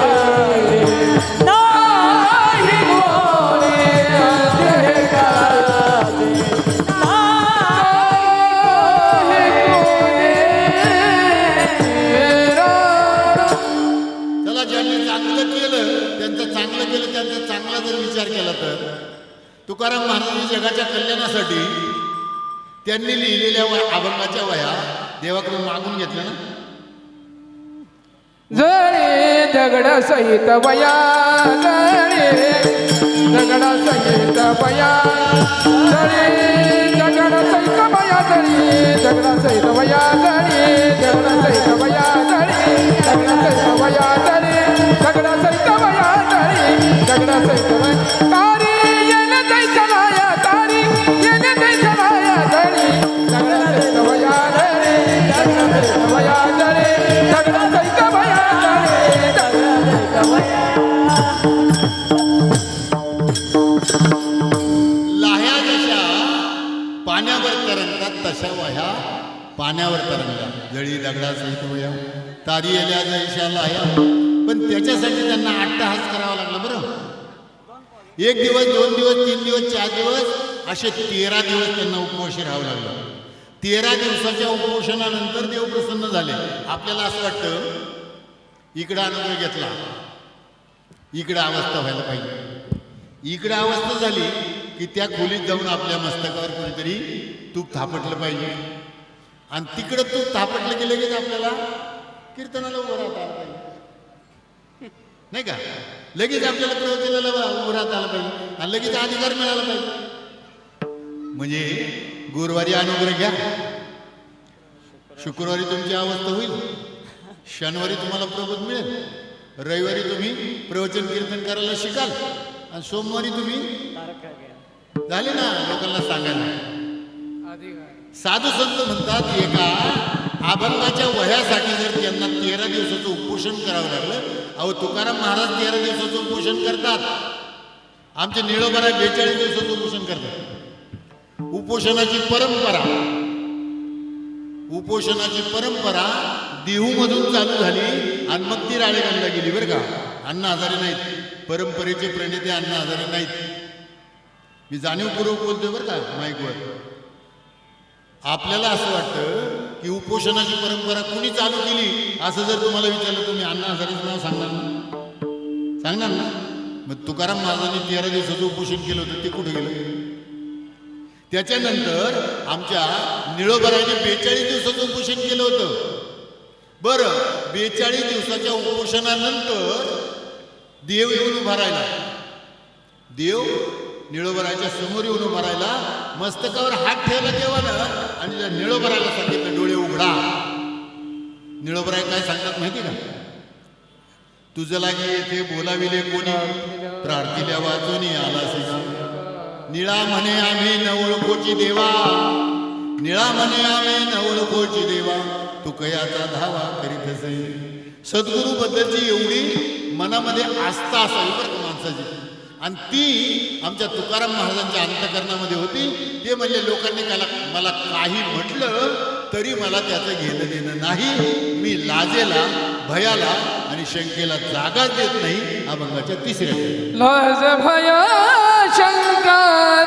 नाही कोणी अंत हे काही चला ज्यांनी चांगलं केलं त्यांचं चांगलं केलं, त्यांचा चांगला जर विचार केला तर तुकाराम महाराजांनी जगाच्या कल्याणासाठी त्यांनी लिहिलेल्या अभंगाच्या वह्या देवाकडून मागून घेतल्या ना. जळे दगड सहित वया जळे दगड सहित वया जळे दगड सहित वया जळे दगड सहित वया जळे दगड सहित वया जळे दगड सहित वया जळे दगड सहित वया जळे दगड सहित वया तारी येने जैसा लाया तारी येने जैसा लाया जळे दगड सहित वया जळे दगड सहित वया जळे दगड सहित वया जळे दगड सहित वया. लाह्या जशा पाण्यावर तरंगतात तशा वह्या पाण्यावर तरंगल्या. जळी दगडा सहित वह्या तारी येल्या जैशा लाह्या. पण त्याच्यासाठी त्यांना अट्टहास करावा लागला. बरं 1 दिवस 2 दिवस 3 दिवस 4 दिवस असे 13 दिवस त्यांना उपवाशी राहावं लागलं. 13 दिवसाच्या उपोषणानंतर देव प्रसन्न झाले. आपल्याला असं वाटतं इकडं अनुभव घेतला इकडं अवस्था व्हायला पाहिजे, इकडं अवस्था झाली की त्या खोलीत जाऊन आपल्या मस्तकावर कोणीतरी तूप थापटलं पाहिजे आणि तिकडं तूप थापटलं की लगेच आपल्याला कीर्तनाला उभं राहता आलं पाहिजे, नाही का? लगेच आपल्याला प्रवचनाला उभं राहता आलं पाहिजे आणि लगेच अधिकार मिळाला पाहिजे. म्हणजे गुरुवारी अनुग्रह घ्या, शुक्रवारी तुमची अवस्था होईल, शनिवारी तुम्हाला प्रबोध मिळेल, रविवारी तुम्ही प्रवचन कीर्तन करायला शिकाल आणि सोमवारी तुम्ही झाले ना लोकांना सांगायला. साधू संत म्हणतात एका अभंगाच्या वह्यासाठी जर त्यांना 13 दिवसाचं उपोषण करावं लागलं, अहो तुकाराम महाराज 13 दिवसाचं उपोषण करतात, आमचे निळोबाराय 42 दिवसाचं उपोषण करतात. उपोषणाची परंपरा देहूमधून चालू झाली आणि मग ती राळेगणला गेली बरं का. अण्णा हजारे नाहीत, परंपरेचे प्रणेते अण्णा हजारे नाहीत. मी जाणीवपूर्वक बोलतोय बरं का माईकवर. आपल्याला असं वाटतं की उपोषणाची परंपरा कुणी चालू केली असं जर तुम्हाला विचारलं, तुम्ही अण्णा हजारेचं नाव सांगणार ना? मग तुकाराम महाराजांनी 13 दिवसाचं उपोषण केलं होतं, ते कुठं गेलं? त्याच्यानंतर आमच्या निळोबराने 42 दिवसाचं उपोषण केलं होतं. बरं, 42 दिवसाच्या उपोषणानंतर देव येऊन उभा राहिला. देव निळोबराच्या समोर येऊन उभा राहिला, मस्तकावर हात ठेवला देवानं आणि त्या निळोबराला सांगितलं डोळे उघडा. निळोबराय काय सांगतात माहिती का? तुझं लागे येथे बोलाविले कोणी, प्रार्थील्या वाचून आला निळा म्हणे आम्ही न ओळखोची देवा, निळा म्हणे आम्ही न ओळखोची देवा, तू कयाचा धावा करीत असे. सद्गुरू बद्दलची एवढी मनामध्ये आस्था असावी बरं का माणसाची, आणि ती आमच्या तुकाराम महाराजांच्या अंतकरणामध्ये होती. ते म्हणजे लोकांनी मला काही म्हटलं तरी मला त्याचं घेणं देणं नाही, मी लाजेला, भयाला आणि शंकेला जागाच देत नाही. अभंगाच्या 3ऱ्या लाज भया शंका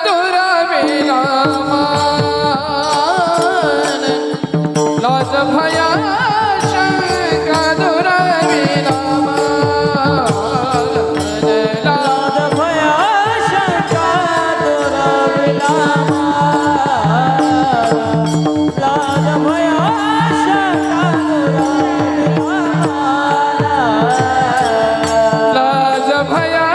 दुराविला मान, लाज भया शंका दुराविला मान, लाज भया शंका दुराविला मान, लाज भया शंका दुराविला मान, लाज भया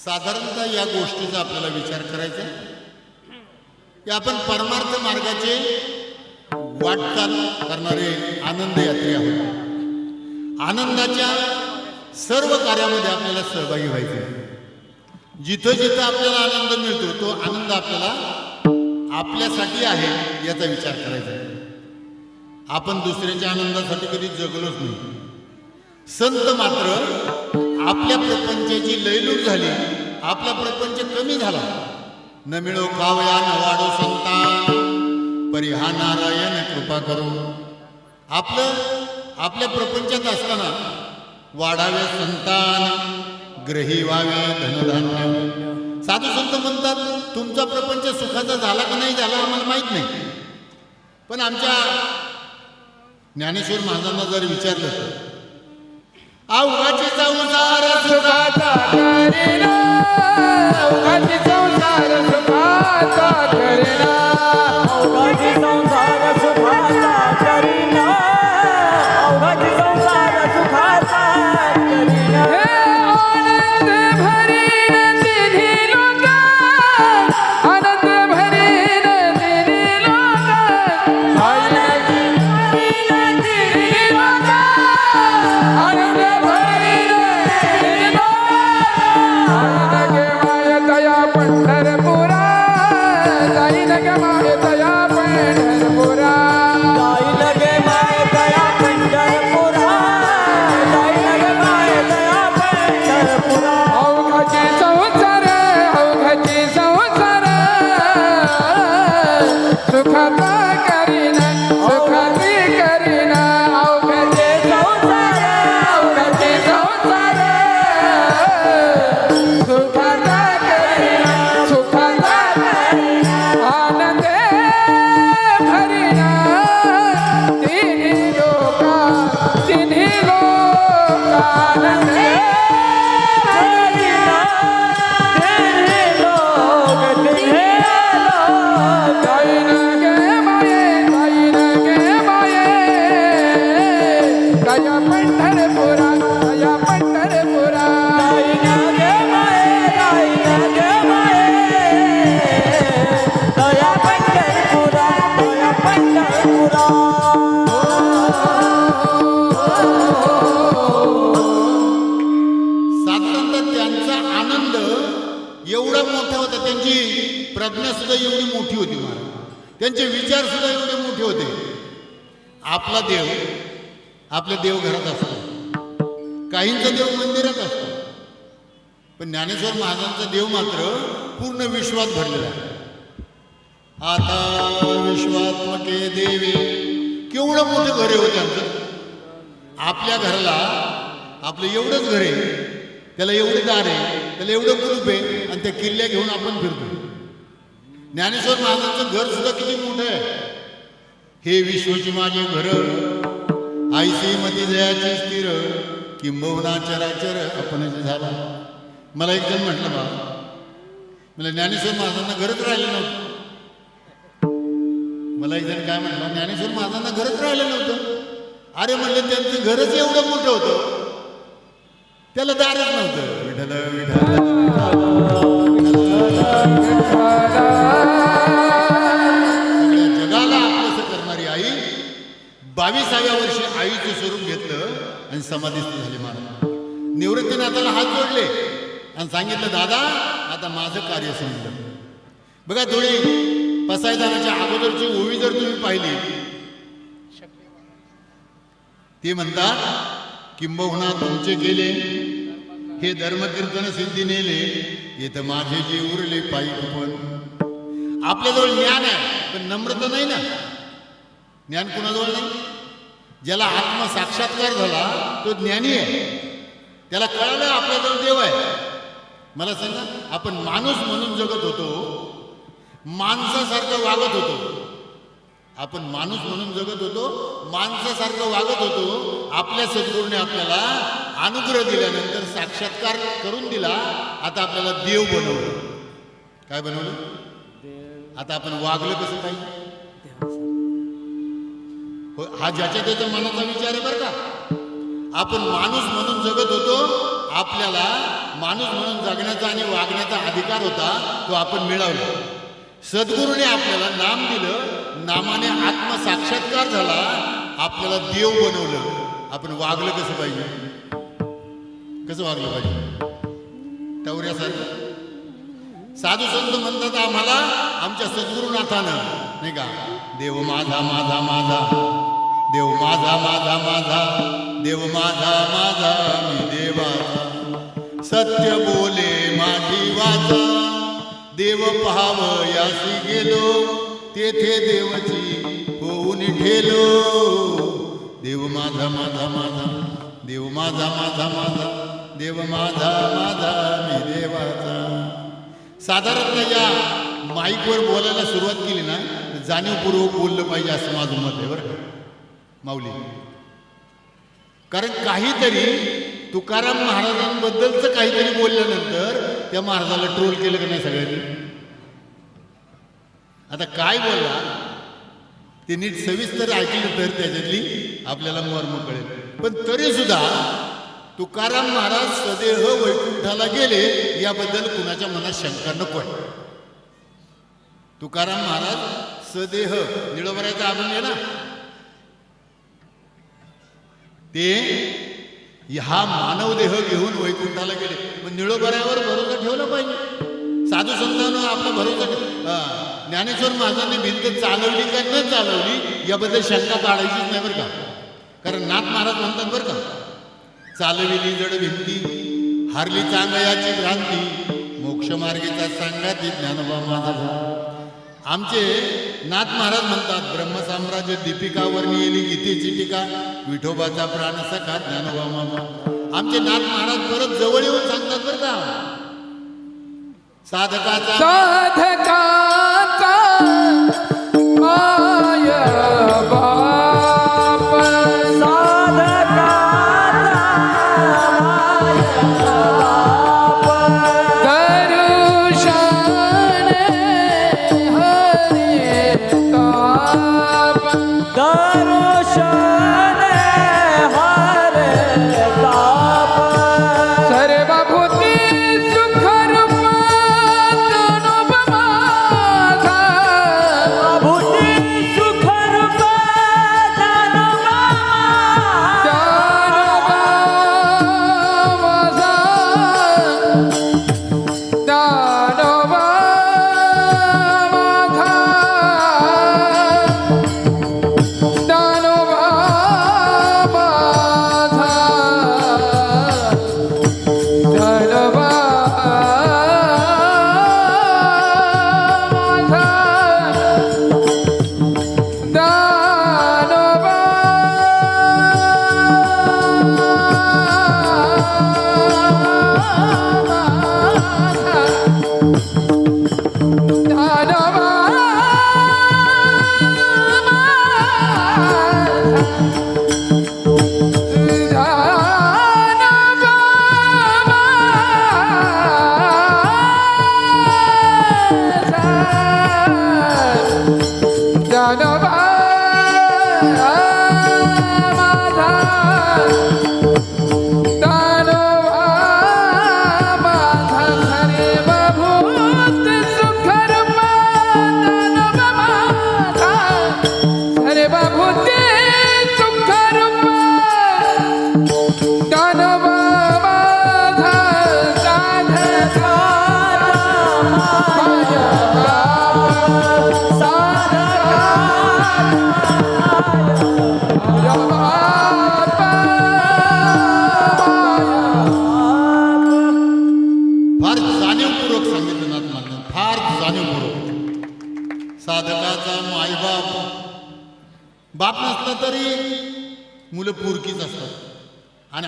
साधारणतः या गोष्टीचा आपल्याला विचार करायचा आहे की आपण परमार्थ मार्गाचे वाटचाल करणारे आनंद यात्री आहोत. आनंदाच्या सर्व कार्यामध्ये आपल्याला सहभागी व्हायचे. जिथं जिथं आपल्याला आनंद मिळतो तो आनंद आपल्याला आपल्यासाठी आहे याचा विचार करायचा आहे. आपण दुसऱ्याच्या आनंदासाठी कधी जगलोच नाही. संत मात्र आपल्या प्रपंचाची लयलूट झाली, आपला प्रपंच कमी झाला. न मिळो कावया न वाढो संतान, परिहा नारायण कृपा करो. आपल्या प्रपंचात असताना वाढावे संतान, ग्रही व्हावे धनधान्य. साधू संत म्हणतात तुमचा प्रपंच सुखाचा झाला का नाही झाला आम्हाला माहीत नाही, पण आमच्या ज्ञानेश्वर महाराजांना जर विचारलं अवघाची संसार सुखाचा करीना, अवघाची संसार सुखाचा करीना, अवघाची संसार सुखाचा करीना, अवघाची संसार सुखाचा करीना. हे आनंद भरीन तिन्ही लोक, आनंद भरीन तिन्ही लोक, आनंद भरीन तिन्ही लोक, आनंद भरीन तिन्ही लोक. जाईन गे माय दया पंढरपुरा, जाईन गे माय दया पंढरपुरा. जाईल गे माय दया पंढरपुरा, जाईल गे माय दया पंढरपुरा. अवघाची संसार, अवघाची संसार, सुखाचा करीना, सुखाची करीना. अवघाची संसार, अवघाची संसार, सुखाचा करीना, सुखाचा करीना. आनंदे भरीना तिन्ही लोक, तिन्ही लोक, आनंदे भरीना तिन्ही लोक, तिन्ही लोक. जाईन गे माये, जाईन गे माये, दया पंढरपुरा, दया पंढरपुरा. जाईल गे माये, जाईल गे माये, दया पंढरपुरा, दया पंढरपुरा. साधारणतः त्यांचा आनंद एवढा मोठा होता, त्यांची प्रज्ञा सुद्धा एवढी मोठी होती महाराज, त्यांचे विचार सुद्धा एवढे मोठे होते. आपला देव आपल्या देवघरात असतो, काहींचा देव मंदिरात असतो, पण ज्ञानेश्वर महाराजांचा देव मात्र पूर्ण विश्वात भरलेला आहे. आता विश्वात्मके देवी, केवढं मोठं घर होते आमचं. आपल्या घराला आपलं एवढंच घर आहे, त्याला एवढं दार आहे, त्याला एवढं कुलूप आहे, आणि त्या किल्ल्या घेऊन आपण फिरतो. ज्ञानेश्वर महाराजांचं घर सुद्धा किती मोठं आहे. हे विश्वची माझे घर, आईसी मती जयाची स्थिर, किंबहुना चराचर आपण झाला. मला एक जण म्हटलं बा, मला ज्ञानेश्वर महाराजांना घरच राहिलं नव्हतं. मला एक जण काय म्हटलं, ज्ञानेश्वर महाराजांना घरच राहिलं नव्हतं. अरे म्हणलं त्यांचं घरच एवढं मोठं होतं, त्याला दारच नव्हतं. विठ्ठल विठ्ठल सगळ्या जगाला आपलंसं करणारी आई 22व्या वर्षी आईचं स्वरूप घेतलं आणि समाधीस्थ झाली. महाराज निवृत्तीनाथाला हात जोडले आणि सांगितलं, दादा आता माझं कार्य संपलं. बघा थोडी पसायदानाच्या अगोदरची ओवी जर तुम्ही पाहिली, ते म्हणतात, किंबहुना तुमचे केले हे धर्मकीर्तन सिद्धी नेले, येतं माझे जे उरले पायी पण. आपल्याजवळ ज्ञान आहे पण नम्रता नाही ना. ज्ञान कुणाजवळ नाही. ज्याला आत्मसाक्षात्कार झाला तो ज्ञानी आहे. त्याला कळलं आपल्याजवळ देव आहे. मला सांगा, आपण माणूस म्हणून जगत होतो, माणसासारखं वागत होतो. आपण माणूस म्हणून जगत होतो, माणसासारखं वागत होतो. आपल्या सद्गुरूने आपल्याला अनुग्रह दिल्यानंतर साक्षात्कार करून दिला. आता आपल्याला देव बनवलं. काय बनवलं? आता आपण वागलं कसं पाहिजे, हा ज्याच्या त्याच्या मनाचा विचार आहे बरं का. आपण माणूस म्हणून जगत होतो, आपल्याला माणूस म्हणून जगण्याचा आणि वागण्याचा अधिकार होता, तो आपण मिळवला. सद्गुरूने आपल्याला नाम दिलं, नामाने आत्मसाक्षात्कार झाला, आपल्याला देव बनवलं. आपण वागलं कसं पाहिजे, कसं वागलं पाहिजे? टवऱ्यासारखं. साधू संत म्हणतात आम्हाला आमच्या सद्गुरुनाथानं, नाही का, देव माझा माझा माझा, देव माझा माझा माझा, देव माझा माझा मी देवाचा, सत्य बोले माझी वाचा, देव पहावयासी गेलो, तेथे देवची होऊन ठेलो. देव माझा माझा माझा, देव माझा माझा माझा, देव माझा माझा मी देवाचा. साधारण या माईकवर बोलायला सुरुवात केली ना, जाणीवपूर्वक बोललं पाहिजे असं माझं मत आहे बरं का माऊली. कारण काहीतरी तुकाराम महाराजांबद्दलचं काहीतरी बोलल्यानंतर त्या महाराजाला ट्रोल केलं का नाही सगळ्यांनी. आता काय बोलला ते नीट सविस्तर ऐकलं तर त्याच्यातली आपल्याला मर्म कळेल. पण तरी सुद्धा तुकाराम महाराज सदेह वैकुंठाला गेले याबद्दल कुणाच्या मनात शंका नको आहे. तुकाराम महाराज सदेह निळोबराचा अभंग आहे ना, ते हा मानवदेह घेऊन वैकुंठाला गेले. पण निळोबऱ्यावर भरोसा ठेवला पाहिजे. साधू संतांना आपला भरोसा ज्ञानेश्वर महाराजांनी भिंत चालवली का न चालवली याबद्दल शंका काढायचीच नाही बरं का. कारण नाथ महाराज म्हणतात बरं का, चालविली जड भिंती, हारली चांगयाची भ्रांती, मोक्षमार्गीचा सांगाती ज्ञानोबा माझा. आमचे नाथ महाराज म्हणतात, ब्रह्मसाम्राज्य दीपिकावर येली गीतेची टीका, विठोबाचा प्राण सखा ज्ञानोबा माझा. आमचे नाथ महाराज परत जवळ येऊन सांगतात बरं का, साधकाचा साधकाचा माय बाप, साधकाचा माय बाप, दर्शन हरे ताप, सर्वभूती सुख रूप तनुभवा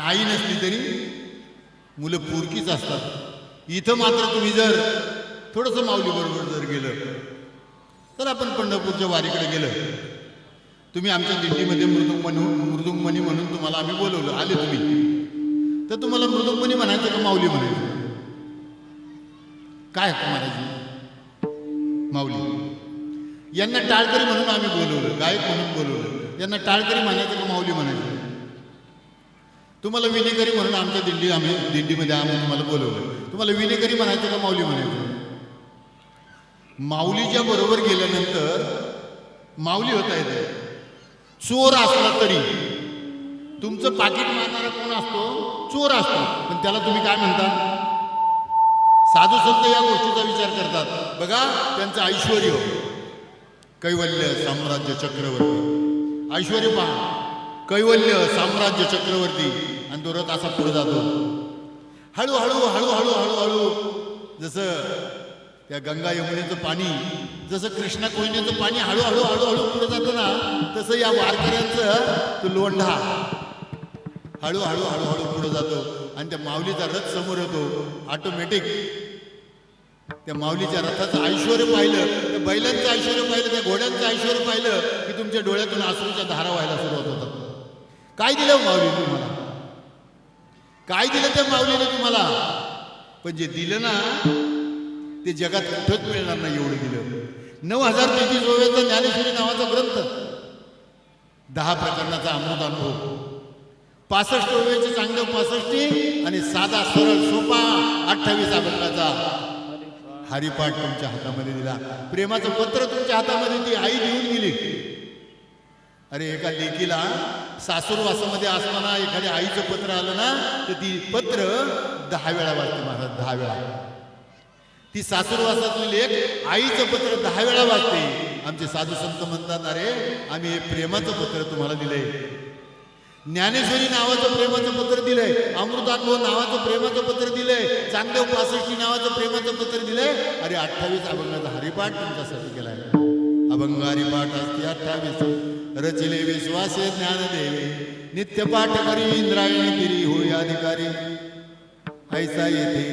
आई नसली तरी मुलं पोरकीच असतात. इथं मात्र तुम्ही जर थोडंसं माऊलीबरोबर जर गेलं तर आपण पंढरपूरच्या वारीकडे गेलं, तुम्ही आमच्या दिंडीमध्ये मृदुंगमणी म्हणून तुम्हाला आम्ही बोलवलं, आले तुम्ही, तर तुम्हाला मृदुंगमणी म्हणायचं का माऊली म्हणायचं? काय हक्क म्हणायची? माऊली. यांना टाळकरी म्हणून आम्ही बोलवलं, गायक म्हणून बोलवलं, यांना टाळकरी म्हणायचं का माऊली म्हणायचं? तुम्हाला विनेकरी म्हणून आमच्या दिंडीमध्ये आम्ही तुम्हाला बोलवलं, तुम्हाला विनेकरी म्हणायचं का माऊली म्हणायचं? माऊलीच्या बरोबर गेल्यानंतर माऊली होता येते. चोर असला तरी तुमचं पाकिट मारणारा कोण असतो? चोर असतो. पण त्याला तुम्ही काय म्हणता? साधू संत या गोष्टीचा विचार करतात. बघा, त्यांचं ऐश्वर्य, कैवल्य साम्राज्य चक्रवर्ती, ऐश्वर्य पहा, कैवल्य साम्राज्य चक्रवर्ती, आणि तो रथ असा पुढे जातो. हळूहळू हळूहळू हळूहळू जसं त्या गंगा यमुनेचं पाणी, जसं कृष्णा कोयनेचं पाणी हळूहळू हळूहळू पुढे जातं ना, तसं या वारकऱ्यांचं तो लोंढा हळूहळू हळूहळू पुढे जातो. आणि त्या माऊलीचा रथ समोर येतो. ऑटोमॅटिक त्या माऊलीच्या रथाचं ऐश्वर पाहिलं, त्या बैलांचं ऐश्वर पाहिलं, त्या घोड्यांचं ऐश्वर पाहिलं की तुमच्या डोळ्यातून अश्रूच्या धारा व्हायला सुरुवात होतात. काय दिलं माऊली तुम्हाला? काय दिलं त्या माऊलीने तुम्हाला? पण जे दिलं ना ते जगात कुठंच मिळणार नाही एवढं दिलं. 9033 ओव्याचा ज्ञानेश्वरी नावाचा ग्रंथ, 10 प्रकरणाचा अमृत अनुभव, 65 ओव्याचे चांगलं 65 आणि साधा सरळ सोपा 28 अभंगाचा हरिपाठ तुमच्या हातामध्ये दिला. प्रेमाचं पत्र तुमच्या हातामध्ये ती आई देऊन गेली. अरे एका लेकीला सासूरवासामध्ये असताना एखाद्या आईचं पत्र आलं ना तर ती पत्र 10 वेळा वाचते महाराज, 10 वेळा. ती सासूरवासातली लेक आईचं पत्र 10 वेळा वाचते. आमचे साधू संत म्हणतात, अरे आम्ही हे प्रेमाचं पत्र तुम्हाला दिलंय, ज्ञानेश्वरी नावाचं प्रेमाचं पत्र दिलंय, अमृतानुभव नावाचं प्रेमाचं पत्र दिलंय, चांगदेव 65 नावाचं प्रेमाचं पत्र दिलंय. अरे 28 अभंगाचा हरिपाठ तुमच्यासाठी केलाय. अभंग हरिपाठ असते 28. रचिले विश्वासे ज्ञानदेवे, नित्य पाठ करी इंद्रायणी तिरी होई अधिकारी. ऐसा येथे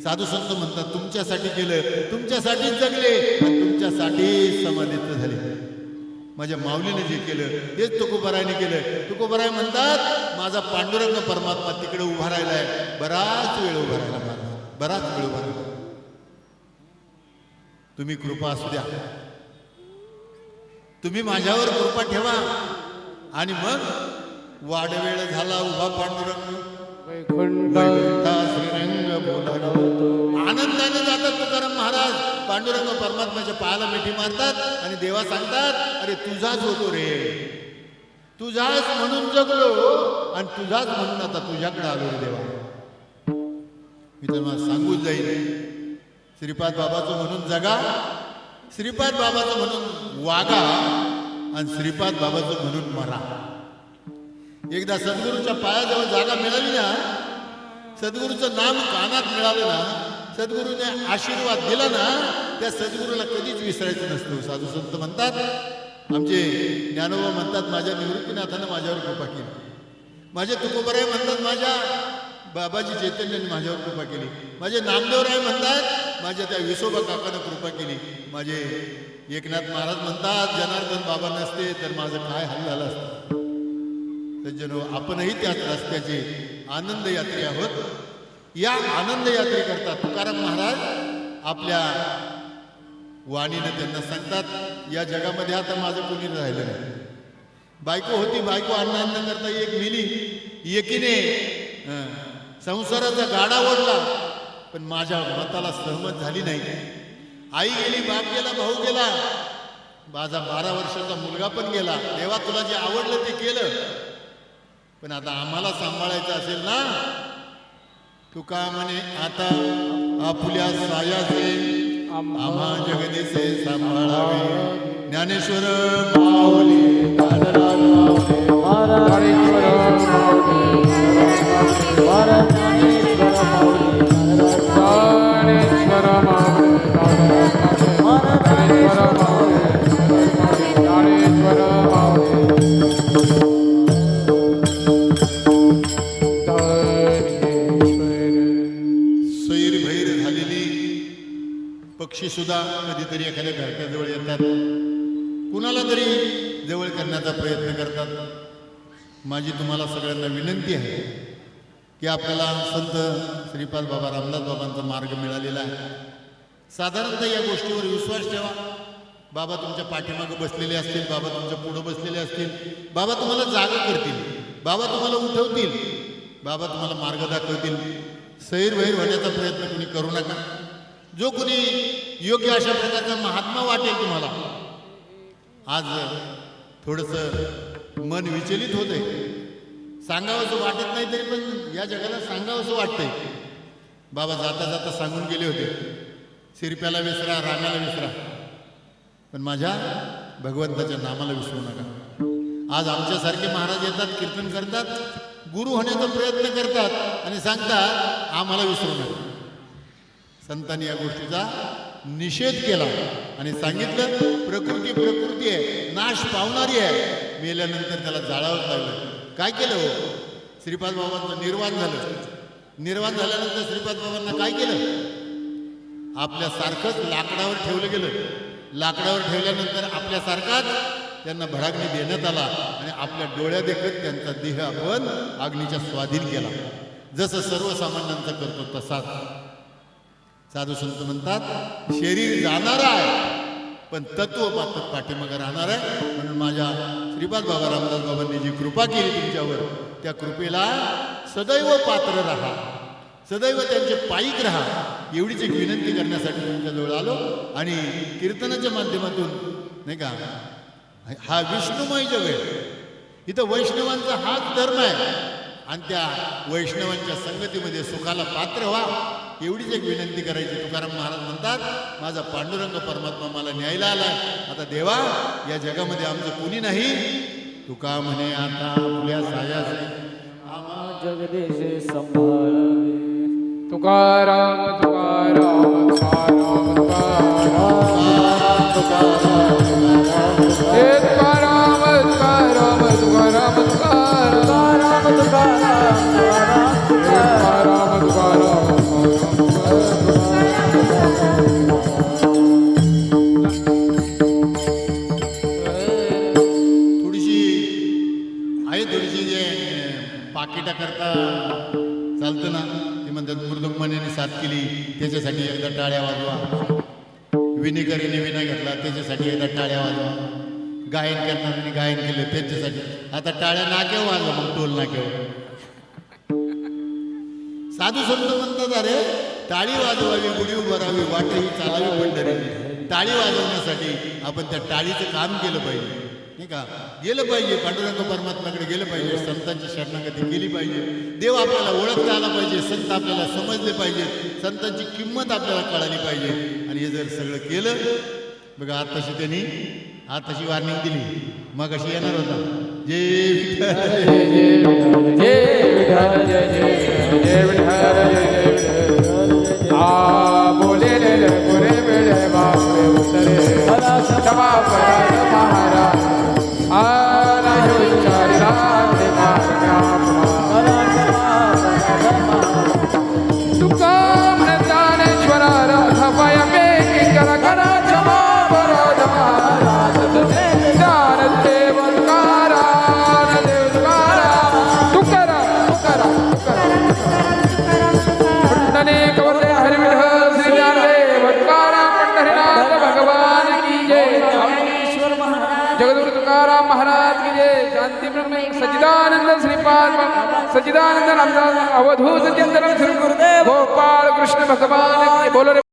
साधू संत म्हणतात, तुमच्यासाठी केलं, तुमच्यासाठीच जगले आणि तुमच्यासाठी समाधीत झाले. माझ्या माऊलीने जे केलं तेच तुकोबारायने केलं. तुकोबाराय म्हणतात, माझा पांडुरंग परमात्मा तिकडे उभा राहिलाय, बराच वेळ उभा राहिला, बराच वेळ उभा राहिला. तुम्ही कृपा असू द्या, तुम्ही माझ्यावर कृपा ठेवा, आणि मग वाडवेळ झाला उभा पांडुरंग वैकुंठा श्रीरंग बोला. आनंदाने जातात तुकाराम महाराज. पांडुरंग परमात्म्याच्या पायाला मिठी मारतात आणि देवा सांगतात, अरे तुझाच होतो रे, तुझाच म्हणून जगलो आणि तुझाच म्हणून आता तुझ्याकडे आलो रे देवा. मी तुम्हाला सांगूच जाईल, श्रीपाद बाबाचं म्हणून जगा, श्रीपाद बाबाचं म्हणून वागा, आणि श्रीपाद बाबाचं म्हणून मरा. एकदा सद्गुरूच्या पायाजवळ जागा मिळाली ना, सद्गुरूचं नाम कानात मिळालं ना, सद्गुरूने आशीर्वाद दिला ना, त्या सद्गुरूला कधीच विसरायचं नसतो. साधू संत म्हणतात, आमचे ज्ञानोबा म्हणतात, माझ्या निवृत्तीनाथानं माझ्यावर कृपा केली. माझे तुकोबाराय म्हणतात, माझ्या बाबाजी चैतन्याने माझ्यावर कृपा केली. माझे नामदेवराय म्हणतात, माझ्या त्या विसोबा काकानं कृपा केली. माझे एकनाथ महाराज म्हणतात, जनार्दन बाबा नसते तर माझं काय हाल झालं असतं. सज्जनो, आपणही त्याच रस्त्याचे आनंद यात्री आहोत. या आनंद यात्रेकरता तुकाराम महाराज आपल्या वाणीनं त्यांना सांगतात, या जगामध्ये आता माझं कोणी राहिलं नाही. बायको होती, बायको अन्न करता एक मिली, एकीने संसाराचा गाडा ओढला, पण माझ्या मताला सहमत झाली नाही. आई गेली, बाप गेला, भाऊ गेला, माझा 12 वर्षाचा मुलगा पण गेला. देवा, तुला जे आवडलं ते केलं, पण आता आम्हाला सांभाळायचं असेल ना. तुका म्हणे, आता आपुल्या सायाचे आम्हा जगदीचे सांभाळावे. ज्ञानेश्वर माऊली पक्षीसुद्धा कधीतरी एखाद्या घरट्याजवळ येतात, कुणाला तरी जवळ करण्याचा प्रयत्न करतात. माझी तुम्हाला सगळ्यांना विनंती आहे की आपल्याला संत श्रीपाद बाबा रामदास बाबांचा मार्ग मिळालेला आहे. साधारणतः या गोष्टीवर विश्वास ठेवा. बाबा तुमच्या पाठीमागं बसलेले असतील, बाबा तुमच्या पुढं बसलेले असतील, बाबा तुम्हाला जागा करतील, बाबा तुम्हाला उठवतील, बाबा तुम्हाला मार्ग दाखवतील. सैरभैर होण्याचा प्रयत्न कुणी करू नका. जो कुणी योग्य अशा प्रकारचा महात्मा वाटेल तुम्हाला, आज थोडंसं मन विचलित होतंय, सांगावंसं वाटत नाही तरी पण या जगाला सांगावंसं वाटतंय. बाबा जाता जाता सांगून गेले होते, शिरप्याला विसरा, रामाला विसरा, पण माझ्या भगवंताच्या नामाला विसरू नका. आज आमच्यासारखे महाराज येतात, कीर्तन करतात, गुरु होण्याचा प्रयत्न करतात आणि सांगतात आम्हाला विसरू नका. संतांनी या गोष्टीचा निषेध केला आणि सांगितलं प्रकृती प्रकृती आहे, नाश पावणारी आहे, मेल्यानंतर त्याला जाळावंच लागलं. काय केलं हो? श्रीपाद बाबांचं निर्वाण झालं. निर्वाण झाल्यानंतर श्रीपाद बाबांना काय केलं? आपल्यासारखंच लाकडावर ठेवलं गेलं. लाकडावर ठेवल्यानंतर आपल्यासारखाच त्यांना भडाग्नी देण्यात आला आणि आपल्या डोळ्यादेखत त्यांचा देह आपण अग्नीच्या स्वाधीन केला. जसं सर्वसामान्यांचा करतो तसाच साधू संत म्हणतात शरीर जाणार आहे पण तत्व मात्र पाठीमागं राहणार आहे. म्हणून माझ्या श्रीपाद बाबा रामदास बाबांनी जी कृपा केली तुमच्यावर, त्या कृपेला सदैव पात्र राहा, सदैव त्यांचे पायीक राहा, एवढीच एक विनंती करण्यासाठी तुमच्याजवळ आलो. आणि कीर्तनाच्या माध्यमातून नाही का, हा विष्णुमय जग आहे, इथं वैष्णवांचा हाच धर्म आहे आणि त्या वैष्णवांच्या संगतीमध्ये सुखाला पात्र व्हा, एवढीच एक विनंती करायची. तुकाराम महाराज म्हणतात माझा पांडुरंग परमात्मा मला न्यायला आला. आता देवा या जगामध्ये आमचं कुणी नाही, तुका म्हणे आता आपल्या सायाचे जगदीशे संभाळावे. तुकाराम तुकाराम तुकाराम तुकाराम तुकाराम हे तुकाराम तुकाराम तुकाराम तुकाराम तुकाराम तुकाराम थोडीशी जे पाकिटा करता चालतं ना, ते म्हणतात मृदुंग मण्याने साथ केली त्याच्यासाठी एकदा टाळ्या वाजवा, विनेकरीने विना घेतला त्याच्यासाठी एकदा टाळ्या वाजवा, गायन करणाऱ्याने गायन केलं त्याच्यासाठी आता टाळ्या नाक्यावर वाजवा, मग टोल नाक्यावर. साधू संत म्हणतात अरे टाळी वाजवावी, गुढी उभारावी, वाटही चालावी पंढरी. टाळी वाजवण्यासाठी आपण त्या टाळीचं काम केलं पाहिजे नाही का, गेलं पाहिजे पांडुरंग परमात्म्याकडे गेलं पाहिजे, संतांची शरणागती केली पाहिजे, देव आपल्याला ओळखता आला पाहिजे, संत आपल्याला समजले पाहिजे, संतांची किंमत आपल्याला कळाली पाहिजे. आणि हे जर सगळं केलं बघा, आताशी त्यांनी आताशी वॉर्निंग दिली, मग अशी येणार होता जय विठ्ठल जय विठ्ठल बोलेले पुरे वेळे बापरे उतरे क्षमा पराज महाराज आला उच्चारिला तुका ज्ञानेश्वरा राघवय मे किंकर गणा क्षमा पराज महाराज ज्ञान देव तुकारा देव तुकारा तुकारा तुकारा पुंडने कवरे हरि विठ्ठल श्री ज्ञानदेव तुकारा पंढरीनाथ भगवान की जय. जगद्गुरु तुकाराम महाराज की जय. शांती ब्रह्म सच्चिदानंद श्रीपाद सच्चिदानंद रामदास अवधूत चंद्र श्री गुरुदेव गोपाळ कृष्ण भगवान की बोलो रे.